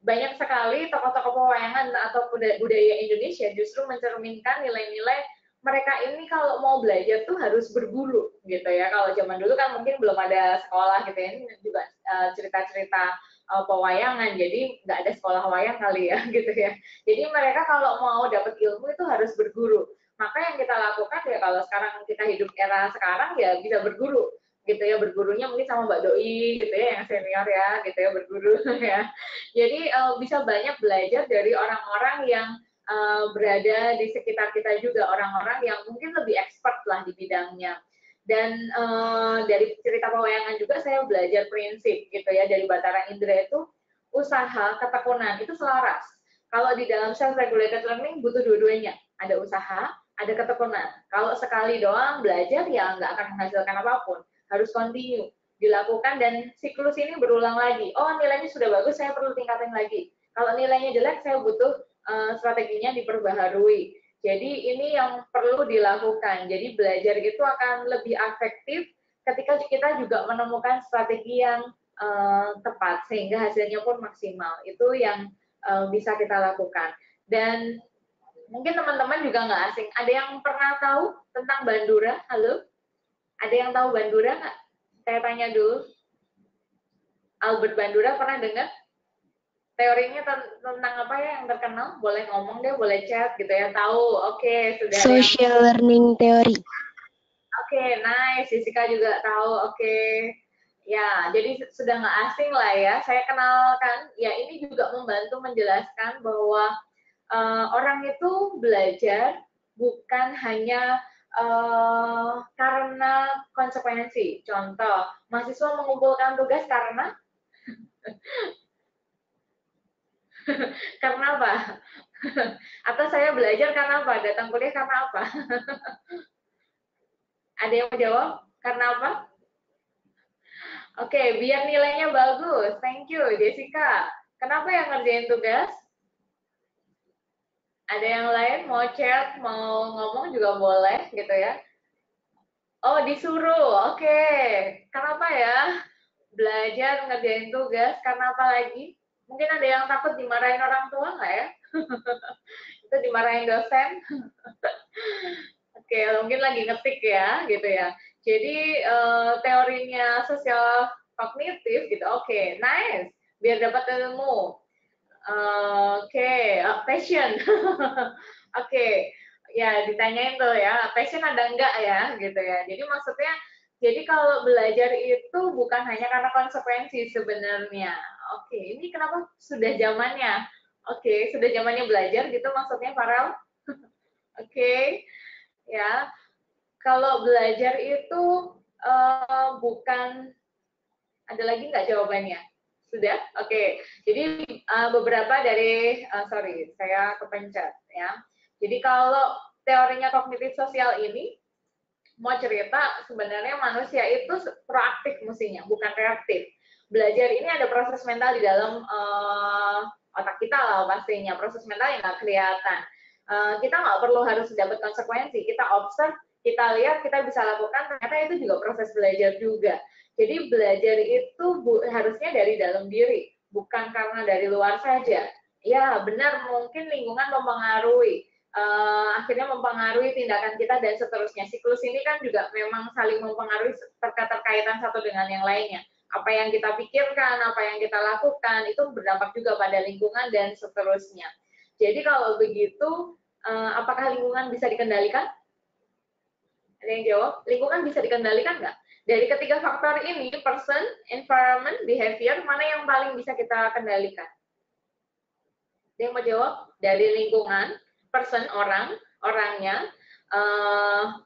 banyak sekali tokoh-tokoh pewayangan atau budaya Indonesia justru mencerminkan nilai-nilai mereka ini kalau mau belajar tuh harus berburu gitu ya. Kalau zaman dulu kan mungkin belum ada sekolah gitu ya, ini juga cerita-cerita pewayangan, jadi nggak ada sekolah wayang kali ya gitu ya. Jadi mereka kalau mau dapat ilmu itu harus berguru. Maka yang kita lakukan ya kalau sekarang kita hidup era sekarang ya bisa berguru gitu ya, bergurunya mungkin sama Mbak Doi gitu ya yang senior ya gitu ya, berguru ya. Jadi bisa banyak belajar dari orang-orang yang berada di sekitar kita juga, orang-orang yang mungkin lebih expert lah di bidangnya. Dan dari cerita pewayangan juga saya belajar prinsip gitu ya, dari Bathara Indra itu usaha ketekunan itu selaras. Kalau di dalam self-regulated learning butuh dua-duanya, ada usaha, ada ketekunan. Kalau sekali doang belajar ya nggak akan menghasilkan apapun, harus continue dilakukan dan siklus ini berulang lagi. Oh nilainya sudah bagus, saya perlu tingkatin lagi. Kalau nilainya jelek, saya butuh strateginya diperbaharui. Jadi ini yang perlu dilakukan. Jadi belajar itu akan lebih efektif ketika kita juga menemukan strategi yang tepat sehingga hasilnya pun maksimal. Itu yang bisa kita lakukan. Dan mungkin teman-teman juga nggak asing. Ada yang pernah tahu tentang Bandura? Halo? Ada yang tahu Bandura nggak? Saya tanya dulu. Albert Bandura pernah dengar? Teorinya tentang apa ya yang terkenal? Boleh ngomong deh, boleh chat gitu ya. Tahu, oke, sudah ada yang... Social learning theory. Oke, nice. Jessica juga tahu, oke. Ya, jadi sudah nggak asing lah ya. Saya kenalkan, ya ini juga membantu menjelaskan bahwa orang itu belajar bukan hanya karena konsekuensi. Contoh, mahasiswa mengumpulkan tugas karena karena apa? Atau saya belajar karena apa? Datang kuliah karena apa? Ada yang mau jawab? Karena apa? Oke, biar nilainya bagus. Thank you, Jessica. Kenapa yang ngerjain tugas? Ada yang lain mau chat, mau ngomong juga boleh gitu ya. Oh, disuruh. Oke. Kenapa ya? Belajar ngerjain tugas karena apa lagi? Mungkin ada yang takut dimarahin orang tua nggak ya? Itu dimarahin dosen? Oke, mungkin lagi ngetik ya, gitu ya. Jadi teorinya sosial kognitif gitu. Oke, nice. Biar dapat ilmu. Passion. Oke, ya ditanyain tuh ya, passion ada enggak ya, gitu ya. Jadi maksudnya, jadi kalau belajar itu bukan hanya karena konsekuensi sebenarnya. Oke, ini kenapa sudah zamannya? Oke, sudah zamannya belajar gitu maksudnya, Farel? Oke, ya. Kalau belajar itu bukan, ada lagi nggak jawabannya? Sudah? Oke. Jadi beberapa dari, sorry, saya kepencet ya. Jadi kalau teorinya kognitif sosial ini, mau cerita sebenarnya manusia itu proaktif mestinya, bukan reaktif. Belajar ini ada proses mental di dalam otak kita lah pastinya. Proses mental yang nggak kelihatan. Kita nggak perlu harus dapat konsekuensi. Kita observe, kita lihat, kita bisa lakukan. Ternyata itu juga proses belajar juga. Jadi belajar itu harusnya dari dalam diri, bukan karena dari luar saja. Ya benar, mungkin lingkungan mempengaruhi. Akhirnya mempengaruhi tindakan kita dan seterusnya. Siklus ini kan juga memang saling mempengaruhi keterkaitan satu dengan yang lainnya. Apa yang kita pikirkan, apa yang kita lakukan, itu berdampak juga pada lingkungan dan seterusnya. Jadi kalau begitu, apakah lingkungan bisa dikendalikan? Ada yang jawab? Lingkungan bisa dikendalikan nggak? Dari ketiga faktor ini, person, environment, behavior, mana yang paling bisa kita kendalikan? Ada yang mau jawab? Dari lingkungan, person, orangnya,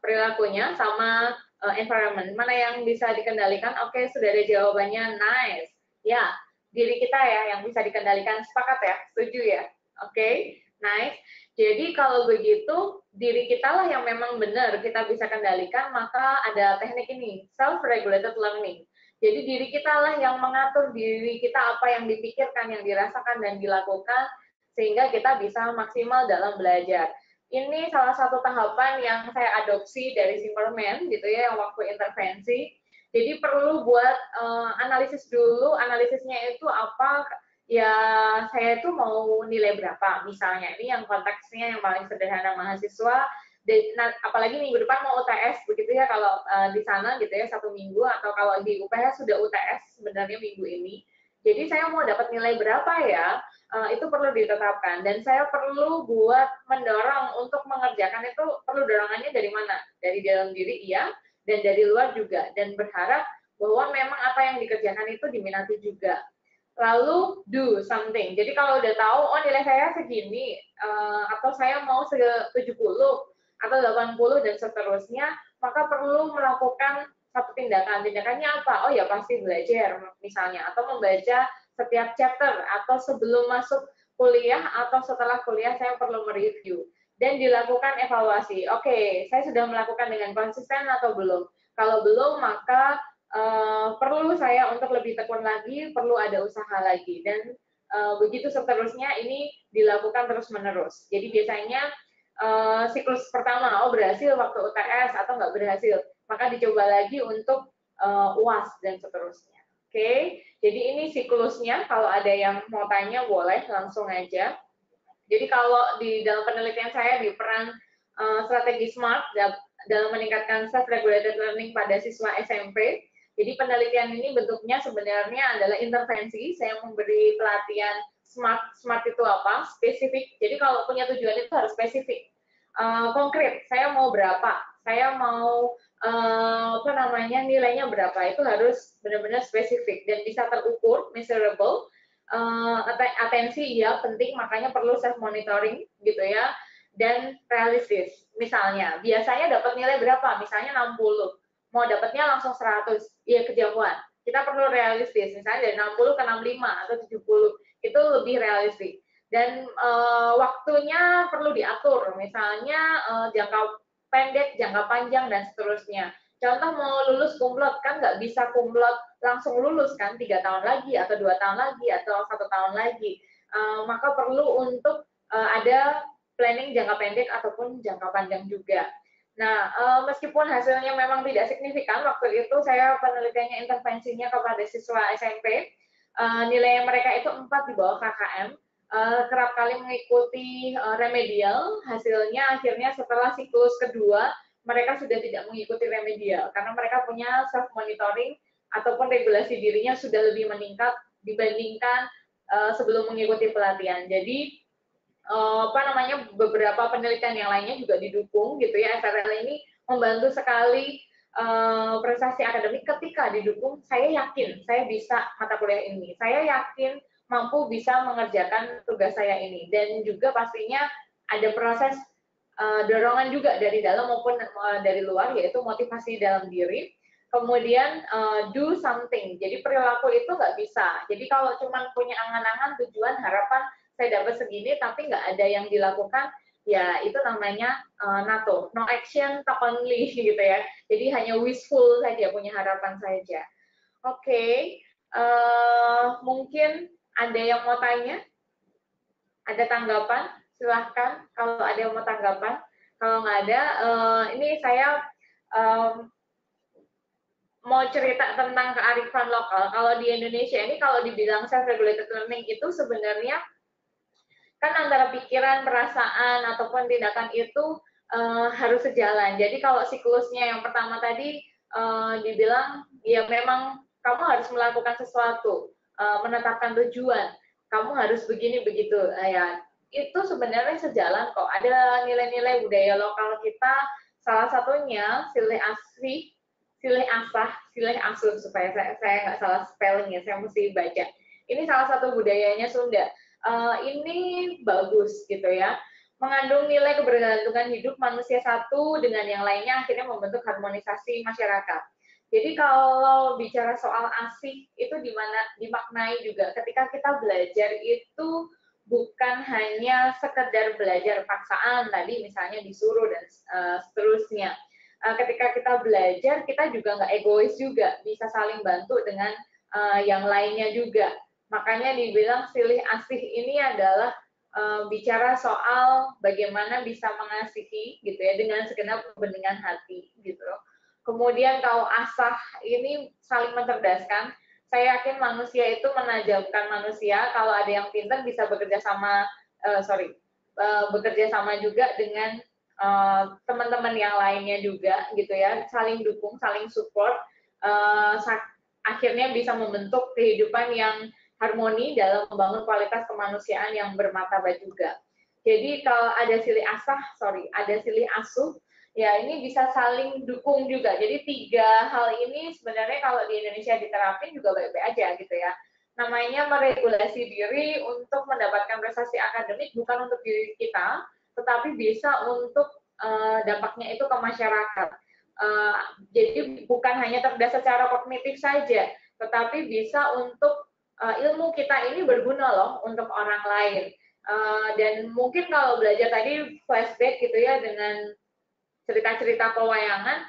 perilakunya, sama environment. Mana yang bisa dikendalikan? Oke, sudah ada jawabannya. Nice. Ya, diri kita ya yang bisa dikendalikan. Sepakat ya? Setuju ya? Oke, nice. Jadi kalau begitu, diri kita lah yang memang benar kita bisa kendalikan, maka ada teknik ini, self-regulated learning. Jadi diri kita lah yang mengatur diri kita apa yang dipikirkan, yang dirasakan, dan dilakukan, sehingga kita bisa maksimal dalam belajar. Ini salah satu tahapan yang saya adopsi dari Zimmerman gitu ya, yang waktu intervensi. Jadi perlu buat analisis dulu, analisisnya itu apa, ya saya itu mau nilai berapa misalnya. Ini yang konteksnya yang paling sederhana mahasiswa, dan apalagi minggu depan mau UTS begitu ya, kalau di sana gitu ya 1 minggu, atau kalau di UPH sudah UTS sebenarnya minggu ini. Jadi saya mau dapat nilai berapa ya, itu perlu ditetapkan, dan saya perlu buat mendorong untuk mengerjakan itu. Perlu dorongannya dari mana? Dari dalam diri iya, dan dari luar juga, dan berharap bahwa memang apa yang dikerjakan itu diminati juga. Lalu do something. Jadi kalau udah tahu, oh nilai saya segini, atau saya mau 70 atau 80 dan seterusnya, maka perlu melakukan satu tindakan. Tindakannya apa? Oh ya pasti belajar misalnya, atau membaca setiap chapter, atau sebelum masuk kuliah atau setelah kuliah saya perlu mereview dan dilakukan evaluasi. Oke, saya sudah melakukan dengan konsisten atau belum? Kalau belum, maka perlu saya untuk lebih tekun lagi, perlu ada usaha lagi, dan begitu seterusnya. Ini dilakukan terus-menerus. Jadi biasanya siklus pertama, oh berhasil waktu UTS atau nggak berhasil, maka dicoba lagi untuk UAS dan seterusnya. Oke, jadi ini siklusnya. Kalau ada yang mau tanya boleh langsung aja. Jadi kalau di dalam penelitian saya di peran strategi SMART dalam meningkatkan self-regulated learning pada siswa SMP, jadi penelitian ini bentuknya sebenarnya adalah intervensi. Saya memberi pelatihan SMART. SMART itu apa? Spesifik. Jadi kalau punya tujuan itu harus spesifik, konkret. Saya mau berapa? Saya mau nilainya berapa? Itu harus benar-benar spesifik dan bisa terukur, measurable. Atensi ya penting, makanya perlu self monitoring gitu ya, dan realistis. Misalnya biasanya dapat nilai berapa, misalnya 60, mau dapatnya langsung 100, ya kejauhan. Kita perlu realistis, misalnya dari 60 ke 65 atau 70, itu lebih realistis. Dan waktunya perlu diatur, misalnya jangka pendek, jangka panjang, dan seterusnya. Contoh mau lulus kumlot, kan nggak bisa kumlot langsung lulus kan, 3 tahun lagi atau 2 tahun lagi atau 1 tahun lagi. Maka perlu untuk ada planning jangka pendek ataupun jangka panjang juga. Nah, meskipun hasilnya memang tidak signifikan, waktu itu saya penelitiannya intervensinya kepada siswa SMP, nilai mereka itu 4 di bawah KKM, kerap kali mengikuti remedial, hasilnya akhirnya setelah siklus kedua, mereka sudah tidak mengikuti remedial karena mereka punya self monitoring ataupun regulasi dirinya sudah lebih meningkat dibandingkan sebelum mengikuti pelatihan. Jadi beberapa penelitian yang lainnya juga didukung gitu ya. SRL ini membantu sekali prestasi akademik ketika didukung. Saya yakin saya bisa mata kuliah ini. Saya yakin mampu bisa mengerjakan tugas saya ini, dan juga pastinya ada proses dorongan juga dari dalam maupun dari luar, yaitu motivasi dalam diri. Kemudian do something, jadi perilaku itu nggak bisa. Jadi kalau cuma punya angan-angan, tujuan, harapan saya dapat segini, tapi nggak ada yang dilakukan, ya itu namanya NATO, no action, talk only gitu ya. Jadi hanya wishful saja, punya harapan saja. Oke, mungkin ada yang mau tanya? Ada tanggapan? Silahkan kalau ada yang mau tanggapan. Kalau nggak ada, ini saya mau cerita tentang kearifan lokal. Kalau di Indonesia ini, kalau dibilang self-regulated learning itu sebenarnya kan antara pikiran, perasaan, ataupun tindakan itu harus sejalan. Jadi kalau siklusnya yang pertama tadi dibilang, ya memang kamu harus melakukan sesuatu, menetapkan tujuan, kamu harus begini begitu, ya itu sebenarnya sejalan kok. Ada nilai-nilai budaya lokal kita, salah satunya silih asih, silih asah, silih asuh, supaya saya nggak salah spelling ya, saya mesti baca. Ini salah satu budayanya Sunda. Ini bagus gitu ya, mengandung nilai kebergantungan hidup manusia satu dengan yang lainnya, akhirnya membentuk harmonisasi masyarakat. Jadi kalau bicara soal asih itu dimaknai juga ketika kita belajar itu bukan hanya sekedar belajar paksaan tadi misalnya disuruh dan seterusnya. Ketika kita belajar kita juga nggak egois juga, bisa saling bantu dengan yang lainnya juga. Makanya dibilang silih asih ini adalah bicara soal bagaimana bisa mengasihi gitu ya dengan segenap kebeningan hati gitu. Kemudian kalau asah ini saling mencerdaskan. Saya yakin manusia itu menajamkan manusia. Kalau ada yang pintar bisa bekerja sama, bekerja sama juga dengan teman-teman yang lainnya juga gitu ya, saling dukung, saling support. Akhirnya bisa membentuk kehidupan yang harmoni dalam membangun kualitas kemanusiaan yang bermartabat juga. Jadi kalau ada silih asuh, ya ini bisa saling dukung juga. Jadi 3 hal ini sebenarnya kalau di Indonesia diterapin juga baik-baik aja gitu ya. Namanya meregulasi diri untuk mendapatkan prestasi akademik bukan untuk diri kita, tetapi bisa untuk dampaknya itu ke masyarakat. Jadi bukan hanya terdasar secara kognitif saja, tetapi bisa untuk ilmu kita ini berguna loh untuk orang lain. Dan mungkin kalau belajar tadi flashback gitu ya dengan cerita-cerita pewayangan,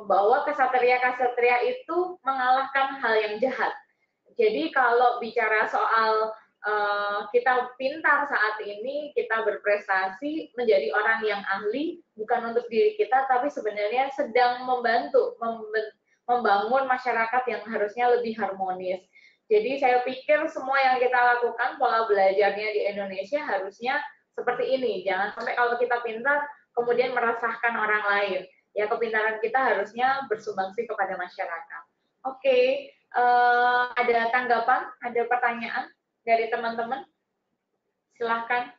bahwa kesatria-kesatria itu mengalahkan hal yang jahat. Jadi kalau bicara soal kita pintar saat ini, kita berprestasi menjadi orang yang ahli, bukan untuk diri kita, tapi sebenarnya sedang membantu membangun masyarakat yang harusnya lebih harmonis. Jadi saya pikir semua yang kita lakukan, pola belajarnya di Indonesia harusnya seperti ini. Jangan sampai kalau kita pintar, kemudian meresahkan orang lain. Ya, kepintaran kita harusnya bersumbangsi kepada masyarakat. Oke, ada tanggapan, ada pertanyaan dari teman-teman? Silahkan.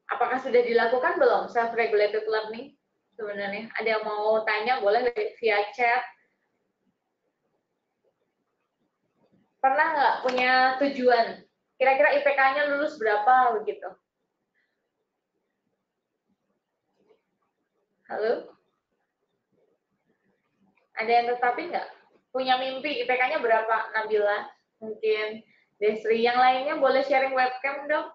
Apakah sudah dilakukan belum self-regulated learning? Sebenarnya, ada yang mau tanya, boleh via chat. Pernah nggak punya tujuan? Kira-kira IPK-nya lulus berapa begitu? Halo? Ada yang tetapin nggak? Punya mimpi IPK-nya berapa, Nabila? Mungkin Desri. Yang lainnya boleh sharing webcam dong?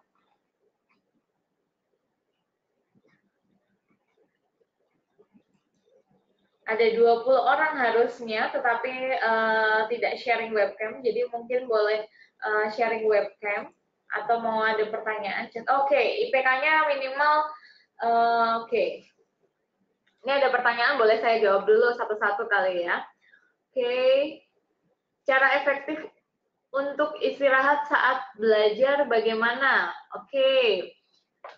Ada 20 orang harusnya, tetapi tidak sharing webcam. Jadi mungkin boleh sharing webcam atau mau ada pertanyaan chat. Oke, IPK-nya minimal. Oke. Ini ada pertanyaan, boleh saya jawab dulu satu-satu kali ya. Oke. Cara efektif untuk istirahat saat belajar bagaimana? Oke.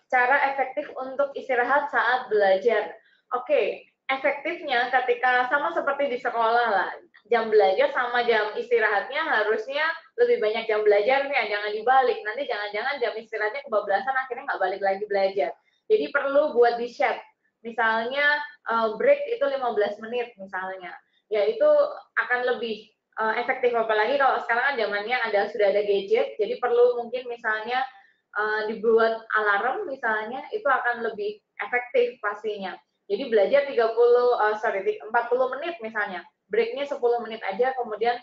Cara efektif untuk istirahat saat belajar. Oke. Efektifnya ketika sama seperti di sekolah lah, jam belajar sama jam istirahatnya harusnya lebih banyak jam belajarnya, jangan dibalik. Nanti jangan-jangan jam istirahatnya kebablasan, akhirnya nggak balik lagi belajar. Jadi perlu buat di-set. Misalnya break itu 15 menit misalnya. Ya itu akan lebih efektif, apalagi kalau sekarang kan zamannya sudah ada gadget, jadi perlu mungkin misalnya dibuat alarm misalnya, itu akan lebih efektif pastinya. Jadi belajar 40 menit misalnya, breaknya 10 menit aja, kemudian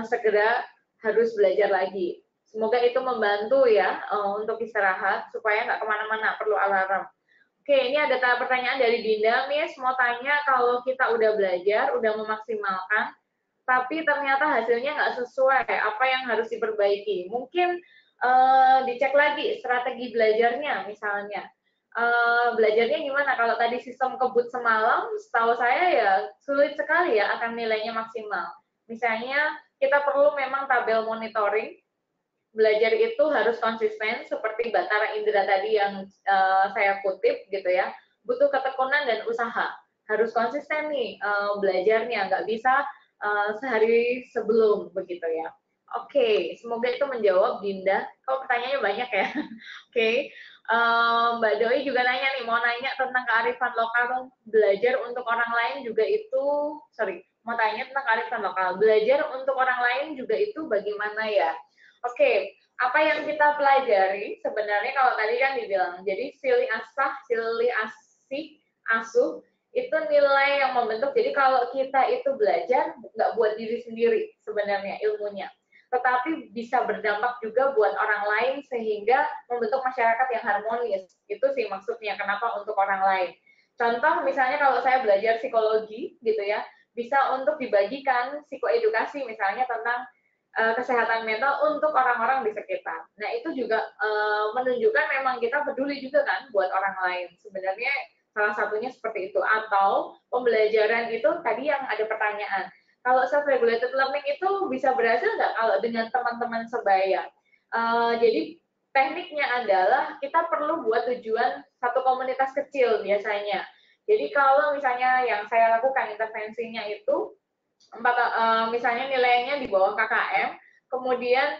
segera harus belajar lagi. Semoga itu membantu ya untuk istirahat, supaya nggak kemana-mana, perlu alarm. Oke, ini ada pertanyaan dari Dinda. Miss, mau tanya, kalau kita udah belajar, udah memaksimalkan, tapi ternyata hasilnya nggak sesuai, apa yang harus diperbaiki? Mungkin dicek lagi strategi belajarnya misalnya. Belajarnya gimana? Kalau tadi sistem kebut semalam, setahu saya ya sulit sekali ya akan nilainya maksimal. Misalnya kita perlu memang tabel monitoring. Belajar itu harus konsisten seperti Batara Indra tadi yang saya kutip gitu ya. Butuh ketekunan dan usaha. Harus konsisten nih belajarnya, nggak bisa sehari sebelum begitu ya. Oke, semoga itu menjawab Dinda. Kok pertanyaannya banyak ya? Oke. Mbak Doi juga nanya nih, mau nanya tentang kearifan lokal, belajar untuk orang lain juga itu, mau tanya tentang kearifan lokal, belajar untuk orang lain juga itu bagaimana ya? Oke, apa yang kita pelajari sebenarnya kalau tadi kan dibilang, jadi silih asih, asuh, itu nilai yang membentuk. Jadi kalau kita itu belajar, nggak buat diri sendiri sebenarnya ilmunya, tetapi bisa berdampak juga buat orang lain sehingga membentuk masyarakat yang harmonis. Itu sih maksudnya, kenapa untuk orang lain. Contoh misalnya kalau saya belajar psikologi gitu ya, bisa untuk dibagikan psikoedukasi misalnya tentang kesehatan mental untuk orang-orang di sekitar. Nah itu juga menunjukkan memang kita peduli juga kan buat orang lain. Sebenarnya salah satunya seperti itu. Atau pembelajaran itu tadi yang ada pertanyaan, kalau self-regulated learning itu bisa berhasil nggak kalau dengan teman-teman sebaya? Jadi tekniknya adalah kita perlu buat tujuan satu komunitas kecil biasanya. Jadi kalau misalnya yang saya lakukan intervensinya itu, misalnya nilainya di bawah KKM, kemudian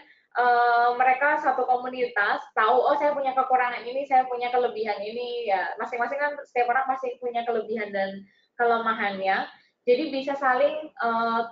mereka satu komunitas tahu, oh saya punya kekurangan ini, saya punya kelebihan ini, ya masing-masing kan setiap orang masih punya kelebihan dan kelemahannya. Jadi bisa saling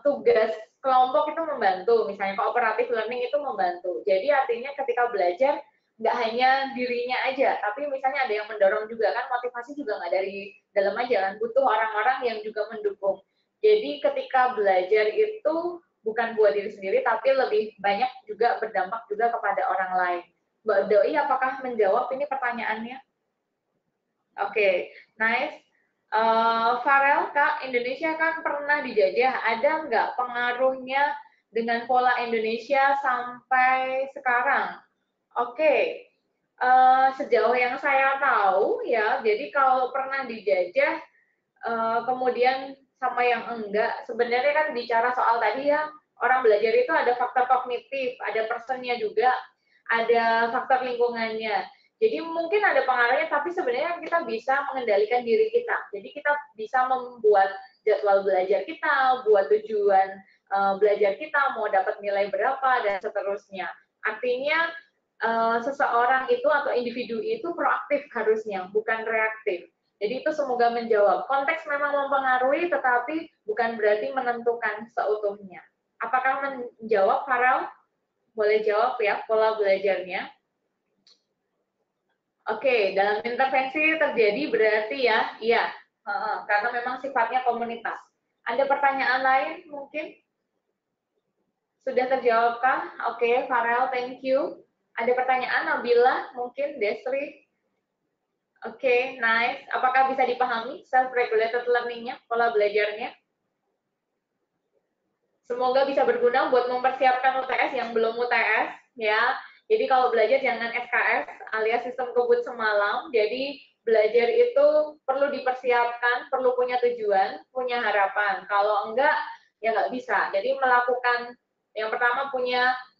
tugas kelompok itu membantu, misalnya cooperative learning itu membantu. Jadi artinya ketika belajar nggak hanya dirinya aja, tapi misalnya ada yang mendorong juga kan, motivasi juga nggak dari dalam aja kan, butuh orang-orang yang juga mendukung. Jadi ketika belajar itu bukan buat diri sendiri, tapi lebih banyak juga berdampak juga kepada orang lain. Mbak Doi, apakah menjawab ini pertanyaannya? Oke, nice. Farel, Kak, Indonesia kan pernah dijajah, ada nggak pengaruhnya dengan pola Indonesia sampai sekarang? Oke, sejauh yang saya tahu ya, jadi kalau pernah dijajah, kemudian sama yang enggak, sebenarnya kan bicara soal tadi ya, Orang belajar itu ada faktor kognitif, ada personnya juga, ada faktor lingkungannya. Jadi mungkin ada pengaruhnya, tapi sebenarnya kita bisa mengendalikan diri kita. Jadi kita bisa membuat jadwal belajar kita, buat tujuan belajar kita, mau dapat nilai berapa, dan seterusnya. Artinya seseorang itu atau individu itu proaktif harusnya, bukan reaktif. Jadi itu semoga menjawab. Konteks memang mempengaruhi, tetapi bukan berarti menentukan seutuhnya. Apakah menjawab, Farel? Boleh jawab ya, pola belajarnya. Oke, dalam intervensi terjadi berarti ya, iya. Karena memang sifatnya komunitas. Ada pertanyaan lain mungkin? Sudah terjawabkah? Oke, Farel, thank you. Ada pertanyaan, Nabila, mungkin, Desri? Oke, nice. Apakah bisa dipahami self-regulated learning-nya, pola belajarnya? Semoga bisa berguna buat mempersiapkan UTS yang belum UTS, ya. Jadi kalau belajar jangan SKS alias sistem kebut semalam. Jadi belajar itu perlu dipersiapkan, perlu punya tujuan, punya harapan. Kalau enggak, ya nggak bisa. Jadi melakukan yang pertama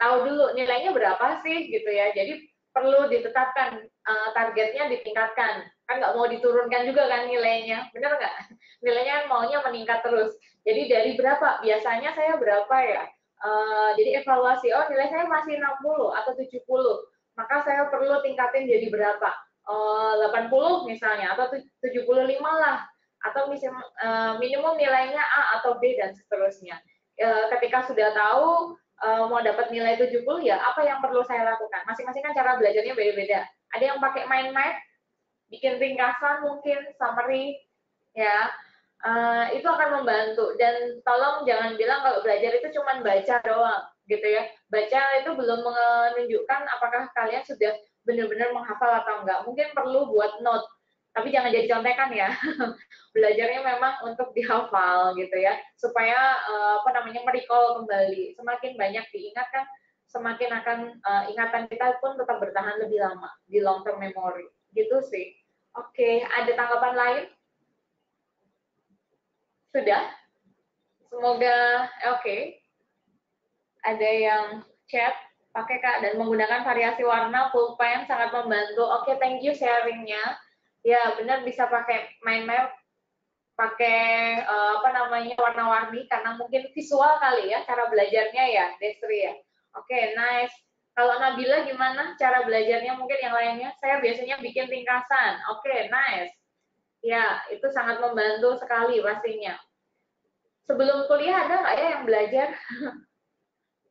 tahu dulu nilainya berapa sih, gitu ya. Jadi perlu ditetapkan targetnya, ditingkatkan. Kan nggak mau diturunkan juga kan nilainya, bener nggak? Nilainya maunya meningkat terus. Jadi dari berapa? Biasanya saya berapa ya? Jadi evaluasi, oh nilai saya masih 60 atau 70, maka saya perlu tingkatin jadi berapa? 80 misalnya, atau 75 lah, atau minimum nilainya A atau B, dan seterusnya. Ketika sudah tahu mau dapat nilai 70, ya apa yang perlu saya lakukan? Masing-masing kan cara belajarnya beda-beda. Ada yang pakai mind map, bikin ringkasan mungkin, summary, ya. Itu akan membantu, dan tolong jangan bilang kalau belajar itu cuma baca doang gitu ya. Baca itu belum menunjukkan apakah kalian sudah benar-benar menghafal atau enggak. Mungkin perlu buat note, tapi jangan jadi contekan ya. Belajarnya memang untuk dihafal gitu ya, supaya merecall kembali. Semakin banyak diingatkan, semakin akan ingatan kita pun tetap bertahan lebih lama di long term memory gitu sih. Oke, ada tanggapan lain? Sudah? Semoga oke. Ada yang chat pakai Kak, dan menggunakan variasi warna pulpen sangat membantu. Oke, thank you sharingnya. Ya, benar bisa pakai mind map, pakai warna-warni, karena mungkin visual kali ya cara belajarnya ya, Desri ya. Oke, nice. Kalau Nabila gimana cara belajarnya? Mungkin yang lainnya, saya biasanya bikin ringkasan. Oke, nice. Ya, itu sangat membantu sekali pastinya. Sebelum kuliah ada nggak ya yang belajar?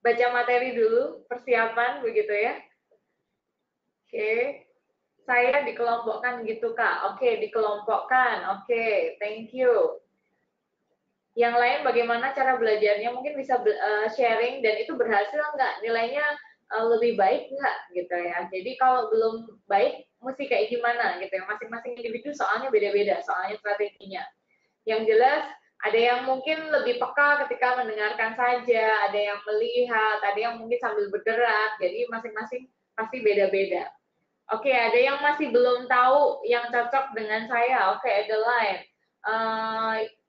Baca materi dulu, persiapan begitu ya. Oke, saya dikelompokkan gitu Kak. Oke, dikelompokkan. Oke, thank you. Yang lain bagaimana cara belajarnya? Mungkin bisa sharing, dan itu berhasil nggak? Nilainya lebih baik nggak gitu ya. Jadi kalau belum baik, mesti kayak gimana gitu ya. Masing-masing individu soalnya beda-beda, soalnya strateginya. Yang jelas, ada yang mungkin lebih peka ketika mendengarkan saja, ada yang melihat, ada yang mungkin sambil bergerak, jadi masing-masing pasti beda-beda. Oke, ada yang masih belum tahu yang cocok dengan saya. Oke, Adeline.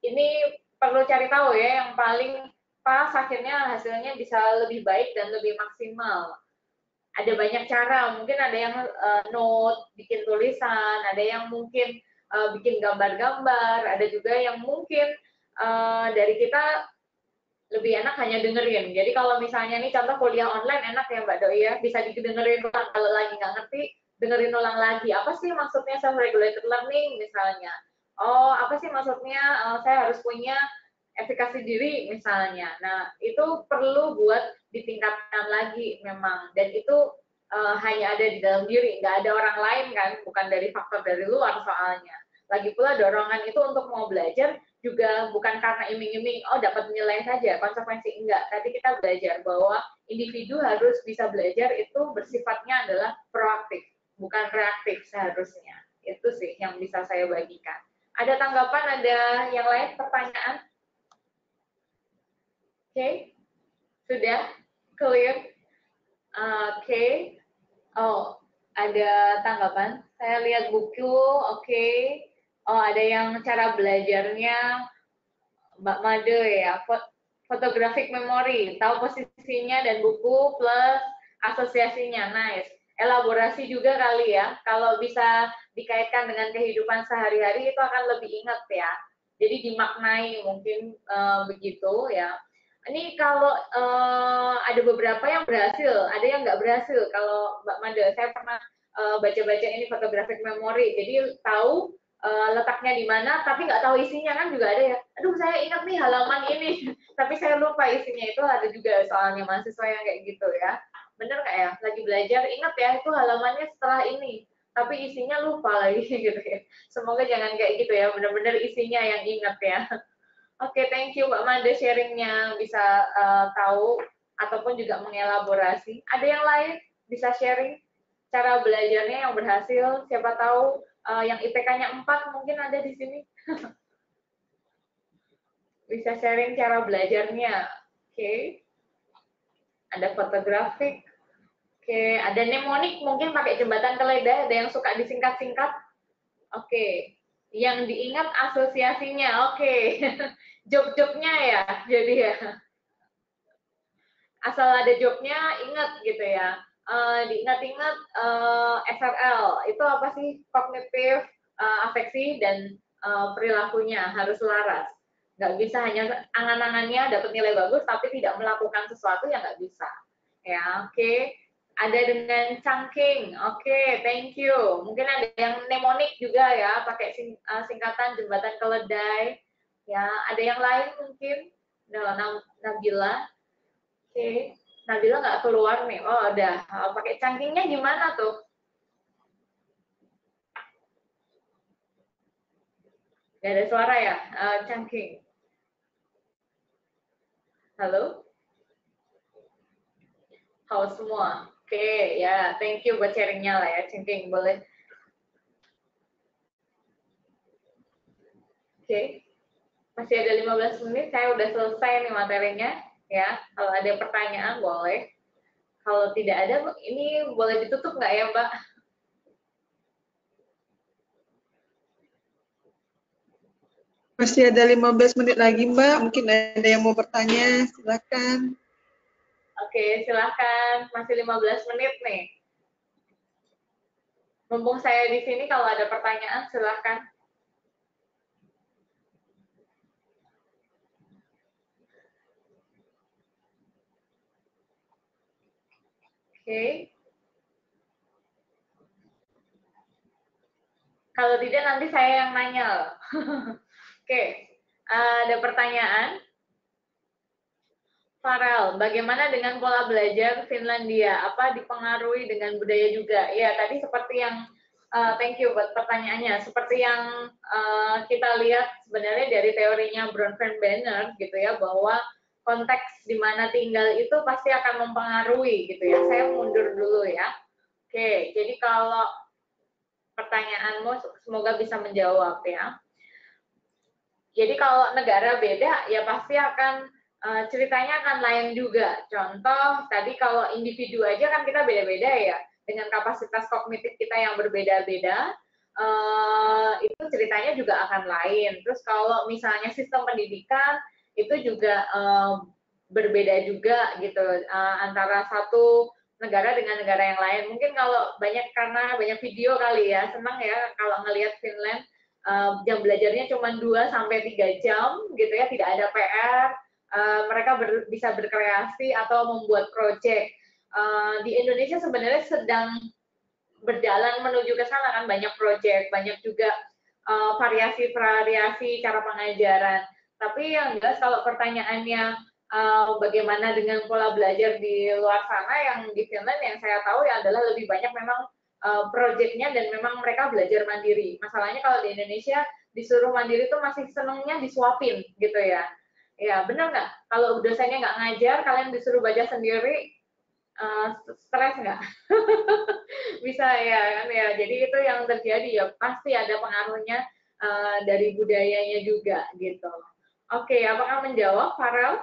Ini perlu cari tahu ya, yang paling pas akhirnya hasilnya bisa lebih baik dan lebih maksimal. Ada banyak cara, mungkin ada yang note, bikin tulisan, ada yang mungkin bikin gambar-gambar, ada juga yang mungkin dari kita lebih enak hanya dengerin. Jadi kalau misalnya nih contoh kuliah online enak ya Mbak Doi ya, bisa didengerin ulang, kalau lagi nggak ngerti dengerin ulang lagi. Apa sih maksudnya self-regulated learning misalnya? Oh, apa sih maksudnya saya harus punya efikasi diri misalnya. Nah, itu perlu buat ditingkatkan lagi memang, dan itu hanya ada di dalam diri, nggak ada orang lain kan, bukan dari faktor dari luar soalnya. Lagi pula dorongan itu untuk mau belajar juga bukan karena iming-iming, oh dapat nilai saja, konsekuensi enggak. Tadi kita belajar bahwa individu harus bisa belajar itu bersifatnya adalah proaktif, bukan reaktif seharusnya. Itu sih yang bisa saya bagikan. Ada tanggapan, ada yang lain, pertanyaan? Oke, sudah clear? Oke. Oh, ada tanggapan? Saya lihat buku, oke. Oh, ada yang cara belajarnya Mbak Made ya. photographic memory, tahu posisinya dan buku plus asosiasinya. Nice. Elaborasi juga kali ya. Kalau bisa dikaitkan dengan kehidupan sehari-hari itu akan lebih ingat ya. Jadi dimaknai mungkin begitu ya. Ini kalau ada beberapa yang berhasil, ada yang nggak berhasil. Kalau Mbak Manda, saya pernah baca-baca ini photographic memory. Jadi tahu letaknya di mana, tapi nggak tahu isinya kan juga ada ya. Aduh, saya ingat nih halaman ini, tapi saya lupa isinya. Itu ada juga soalnya mahasiswa yang kayak gitu ya. Bener nggak ya? Lagi belajar, ingat ya, itu halamannya setelah ini. Tapi isinya lupa lagi gitu ya. Semoga jangan kayak gitu ya, bener-bener isinya yang ingat ya. Oke, thank you Mbak Manda sharingnya, bisa tahu ataupun juga mengelaborasi. Ada yang lain bisa sharing cara belajarnya yang berhasil? Siapa tahu yang IPK-nya 4 mungkin ada di sini. Bisa sharing cara belajarnya. Oke. Ada fotografik. Oke, ada mnemonik mungkin pakai jembatan keledai, ada yang suka disingkat-singkat. Oke. Yang diingat asosiasinya. Oke. Job-jobnya ya. Jadi ya. Asal ada jobnya, ingat gitu ya. Diingat-ingat SRL. Itu apa sih? Kognitif, afeksi, dan perilakunya harus selaras. Nggak bisa hanya angan-angannya dapat nilai bagus, tapi tidak melakukan sesuatu yang nggak bisa. Ya, oke. Ada dengan chunking. Oke, thank you. Mungkin ada yang mnemonik juga ya, pakai singkatan jembatan keledai. Ya, ada yang lain mungkin. Nabila. Oke, Nabila nggak keluar nih. Oh, udah. Pakai chunkingnya gimana tuh? Gak ada suara ya? Chunking. Halo? Halo semua. Oke, ya. Thank you buat sharingnya lah ya. Chunking, boleh. Oke. Masih ada 15 menit. Saya udah selesai nih materinya. Ya, kalau ada pertanyaan boleh. Kalau tidak ada, ini boleh ditutup nggak ya, Mbak? Masih ada 15 menit lagi, Mbak. Mungkin ada yang mau bertanya, silakan. Oke, silakan. Masih 15 menit nih. Mumpung saya di sini, kalau ada pertanyaan, silakan. Oke. Kalau tidak nanti saya yang nanya. Oke. Ada pertanyaan? Farel, bagaimana dengan pola belajar Finlandia? Apa dipengaruhi dengan budaya juga? Ya, tadi seperti yang thank you buat pertanyaannya. Seperti yang kita lihat sebenarnya dari teorinya Bronfenbrenner gitu ya, bahwa konteks di mana tinggal itu pasti akan mempengaruhi gitu ya. Saya mundur dulu ya. Oke, jadi kalau pertanyaanmu semoga bisa menjawab ya. Jadi kalau negara beda ya pasti akan ceritanya akan lain juga. Contoh tadi kalau individu aja kan kita beda-beda ya, dengan kapasitas kognitif kita yang berbeda-beda, itu ceritanya juga akan lain. Terus kalau misalnya sistem pendidikan itu juga berbeda juga gitu antara satu negara dengan negara yang lain. Mungkin kalau karena banyak video kali ya, senang ya kalau ngelihat Finland jam belajarnya cuma 2 sampai 3 jam gitu ya, tidak ada PR. Mereka bisa berkreasi atau membuat proyek. Di Indonesia sebenarnya sedang berjalan menuju ke sana kan, banyak proyek, banyak juga variasi-variasi cara pengajaran. Tapi yang jelas kalau pertanyaannya bagaimana dengan pola belajar di luar sana, yang di Finland yang saya tahu ya adalah lebih banyak memang proyeknya dan memang mereka belajar mandiri. Masalahnya kalau di Indonesia disuruh mandiri tuh masih senengnya disuapin gitu ya. Ya, benar nggak? Kalau dosennya nggak ngajar, kalian disuruh baca sendiri, stres nggak? Bisa ya, kan ya. Jadi itu yang terjadi ya, pasti ada pengaruhnya dari budayanya juga gitu. Oke, apakah menjawab, Farel?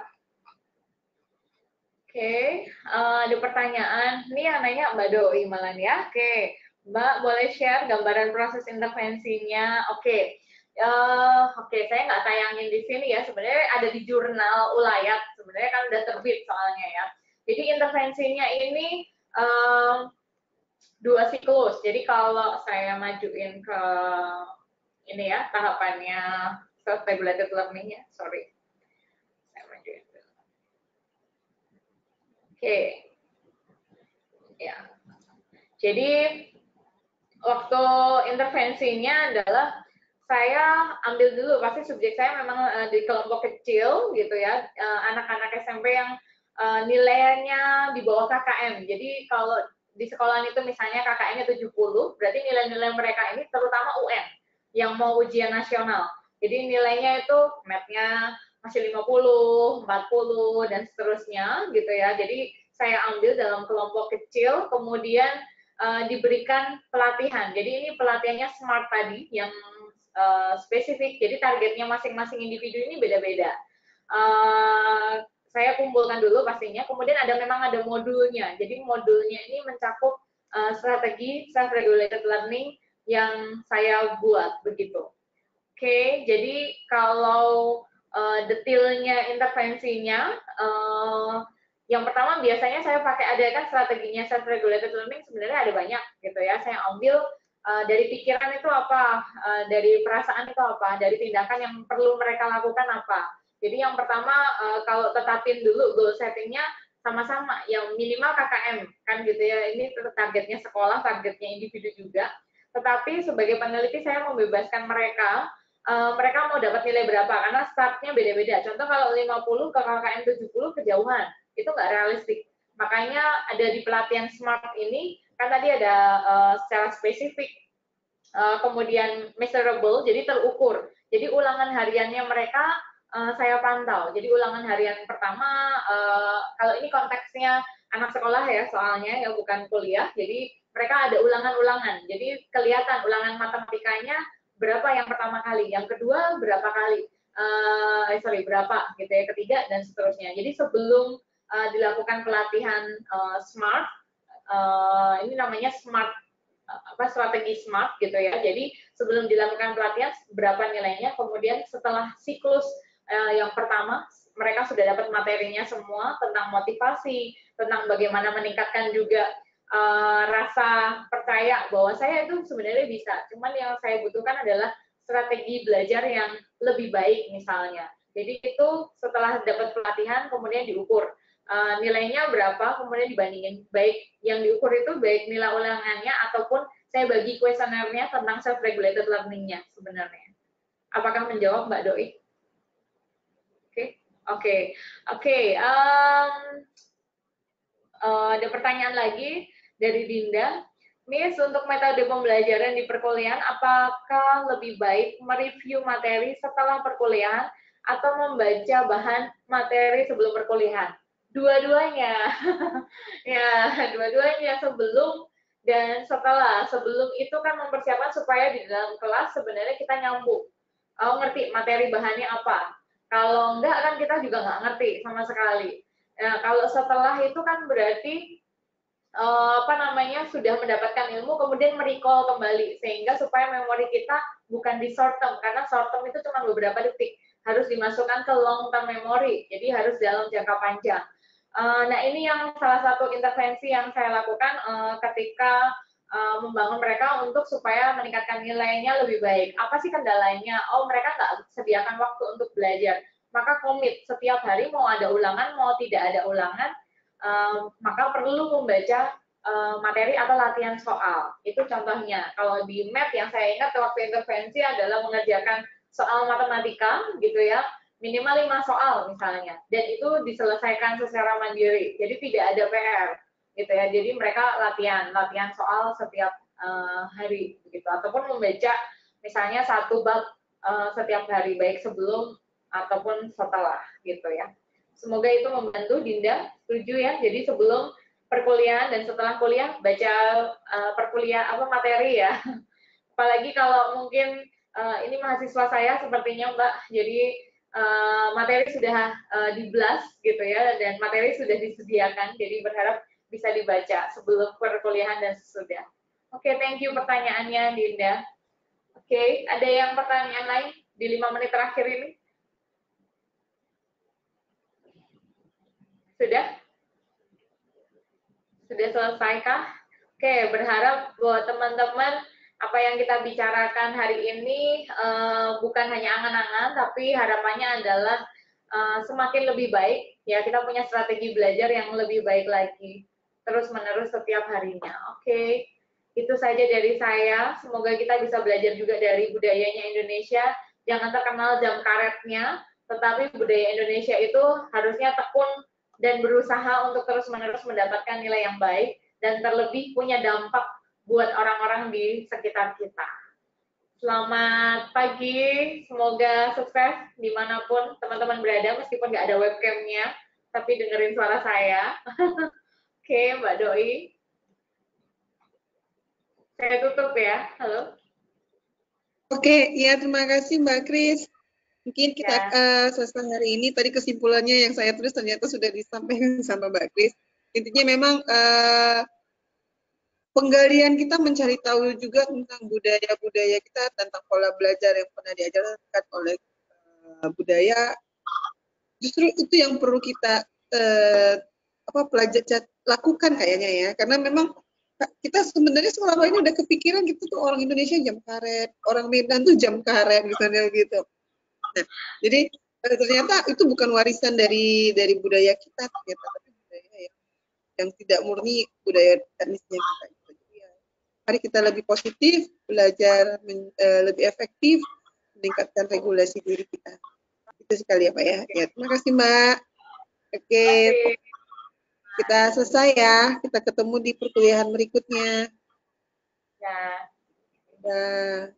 Oke, ada pertanyaan. Ini yang nanya Mbak Doi malah ya. Oke, Mbak boleh share gambaran proses intervensinya. Oke, Oke, saya nggak tayangin di sini ya. Sebenarnya ada di jurnal Ulayat. Sebenarnya kan udah terbit soalnya ya. Jadi intervensinya ini 2 siklus. Jadi kalau saya majuin ke ini ya tahapannya self-regulated learning-nya. Sorry. Saya majuin dulu. Oke. Ya. Jadi waktu intervensinya adalah saya ambil dulu, pasti subjek saya memang di kelompok kecil gitu ya, anak-anak SMP yang nilainya di bawah KKM. Jadi kalau di sekolah itu misalnya KKM-nya 70, berarti nilai-nilai mereka ini terutama UN yang mau ujian nasional. Jadi nilainya itu math-nya masih 50, 40 dan seterusnya gitu ya. Jadi saya ambil dalam kelompok kecil, kemudian diberikan pelatihan. Jadi ini pelatihannya SMART tadi yang spesifik. Jadi targetnya masing-masing individu ini beda-beda. Saya kumpulkan dulu pastinya. Kemudian memang ada modulnya. Jadi modulnya ini mencakup strategi self-regulated learning yang saya buat begitu. Oke, jadi kalau detailnya intervensinya, yang pertama biasanya saya pakai ada kan strateginya self-regulated learning sebenarnya ada banyak gitu ya. Saya ambil dari pikiran itu apa, dari perasaan itu apa, dari tindakan yang perlu mereka lakukan apa. Jadi yang pertama kalau tetapin dulu goal settingnya sama-sama, yang minimal KKM kan gitu ya. Ini targetnya sekolah, targetnya individu juga. Tetapi sebagai peneliti saya membebaskan mereka. Mereka mau dapat nilai berapa, karena startnya beda-beda. Contoh kalau 50 ke KKM 70 kejauhan, itu nggak realistik. Makanya ada di pelatihan SMART ini, kan tadi ada secara spesifik, kemudian measurable, jadi terukur. Jadi ulangan hariannya mereka saya pantau. Jadi ulangan harian pertama, kalau ini konteksnya anak sekolah ya soalnya, ya bukan kuliah, jadi mereka ada ulangan-ulangan. Jadi kelihatan ulangan matematikanya berapa yang pertama kali, yang kedua berapa kali, berapa gitu ya, ketiga dan seterusnya. Jadi sebelum dilakukan pelatihan SMART, ini namanya SMART strategi SMART gitu ya. Jadi sebelum dilakukan pelatihan berapa nilainya, kemudian setelah siklus yang pertama mereka sudah dapat materinya semua tentang motivasi, tentang bagaimana meningkatkan juga rasa percaya bahwa saya itu sebenarnya bisa. Cuman yang saya butuhkan adalah strategi belajar yang lebih baik misalnya. Jadi itu setelah dapat pelatihan kemudian diukur. Nilainya berapa, kemudian dibandingin. Baik yang diukur itu baik nilai ulangannya ataupun saya bagi kuesionernya tentang self-regulated learning-nya sebenarnya. Apakah menjawab Mbak Doi? Oke. Ada pertanyaan lagi dari Dinda. Miss, untuk metode pembelajaran di perkuliahan, apakah lebih baik mereview materi setelah perkuliahan atau membaca bahan materi sebelum perkuliahan? Dua-duanya. Ya, dua-duanya sebelum dan setelah. Sebelum itu kan mempersiapkan supaya di dalam kelas sebenarnya kita nyambung. Ngerti materi bahannya apa. Kalau enggak kan kita juga nggak ngerti sama sekali. Nah, kalau setelah itu kan berarti sudah mendapatkan ilmu kemudian merecall kembali sehingga supaya memori kita bukan di short term, karena short term itu cuma beberapa detik, harus dimasukkan ke long term memory, jadi harus dalam jangka panjang. Nah ini yang salah satu intervensi yang saya lakukan ketika membangun mereka untuk supaya meningkatkan nilainya lebih baik. Apa sih kendalanya? Mereka nggak sediakan waktu untuk belajar. Maka komit setiap hari mau ada ulangan, mau tidak ada ulangan, maka perlu membaca materi atau latihan soal. Itu contohnya. Kalau di math yang saya ingat waktu intervensi adalah mengerjakan soal matematika gitu ya, minimal 5 soal misalnya. Dan itu diselesaikan secara mandiri. Jadi tidak ada PR gitu ya. Jadi mereka latihan soal setiap hari gitu, ataupun membaca misalnya satu bab setiap hari baik sebelum ataupun setelah gitu ya. Semoga itu membantu Dinda, setuju ya. Jadi sebelum perkuliahan dan setelah kuliah baca materi ya. Apalagi kalau mungkin ini mahasiswa saya sepertinya Mbak, jadi materi sudah di-blast gitu ya, dan materi sudah disediakan, jadi berharap bisa dibaca sebelum perkuliahan dan sesudah. Oke, thank you pertanyaannya Dinda. Oke, ada yang pertanyaan lain di 5 menit terakhir ini? Sudah? Sudah selesaikah? Oke, berharap buat teman-teman apa yang kita bicarakan hari ini bukan hanya angan-angan, tapi harapannya adalah semakin lebih baik. Ya, kita punya strategi belajar yang lebih baik lagi, terus-menerus setiap harinya. Oke, itu saja dari saya. Semoga kita bisa belajar juga dari budayanya Indonesia. Jangan terkenal jam karetnya, tetapi budaya Indonesia itu harusnya tekun dan berusaha untuk terus-menerus mendapatkan nilai yang baik dan terlebih punya dampak buat orang-orang di sekitar kita. Selamat pagi, semoga sukses dimanapun teman-teman berada, meskipun nggak ada webcamnya, tapi dengerin suara saya. Oke, Mbak Doi. Saya tutup ya, halo. Oke, ya terima kasih Mbak Kris. Mungkin kita selesai hari ini. Tadi kesimpulannya yang saya tulis ternyata sudah disampaikan sama Mbak Kris. Intinya memang penggalian kita mencari tahu juga tentang budaya-budaya kita, tentang pola belajar yang pernah diajarkan oleh budaya. Justru itu yang perlu kita lakukan kayaknya ya. Karena memang kita sebenarnya selama ini udah kepikiran gitu tuh orang Indonesia jam karet, orang Medan tuh jam karet misalnya gitu. Nah, jadi ternyata itu bukan warisan dari budaya kita ternyata, tapi budaya yang tidak murni budaya etnisnya kita. Jadi, ya, mari kita lebih positif, belajar lebih efektif, meningkatkan regulasi diri kita. Itu sekali ya Pak ya. Ya, terima kasih Mbak. Oke, kita selesai ya. Kita ketemu di perkuliahan berikutnya. Ya. Ya.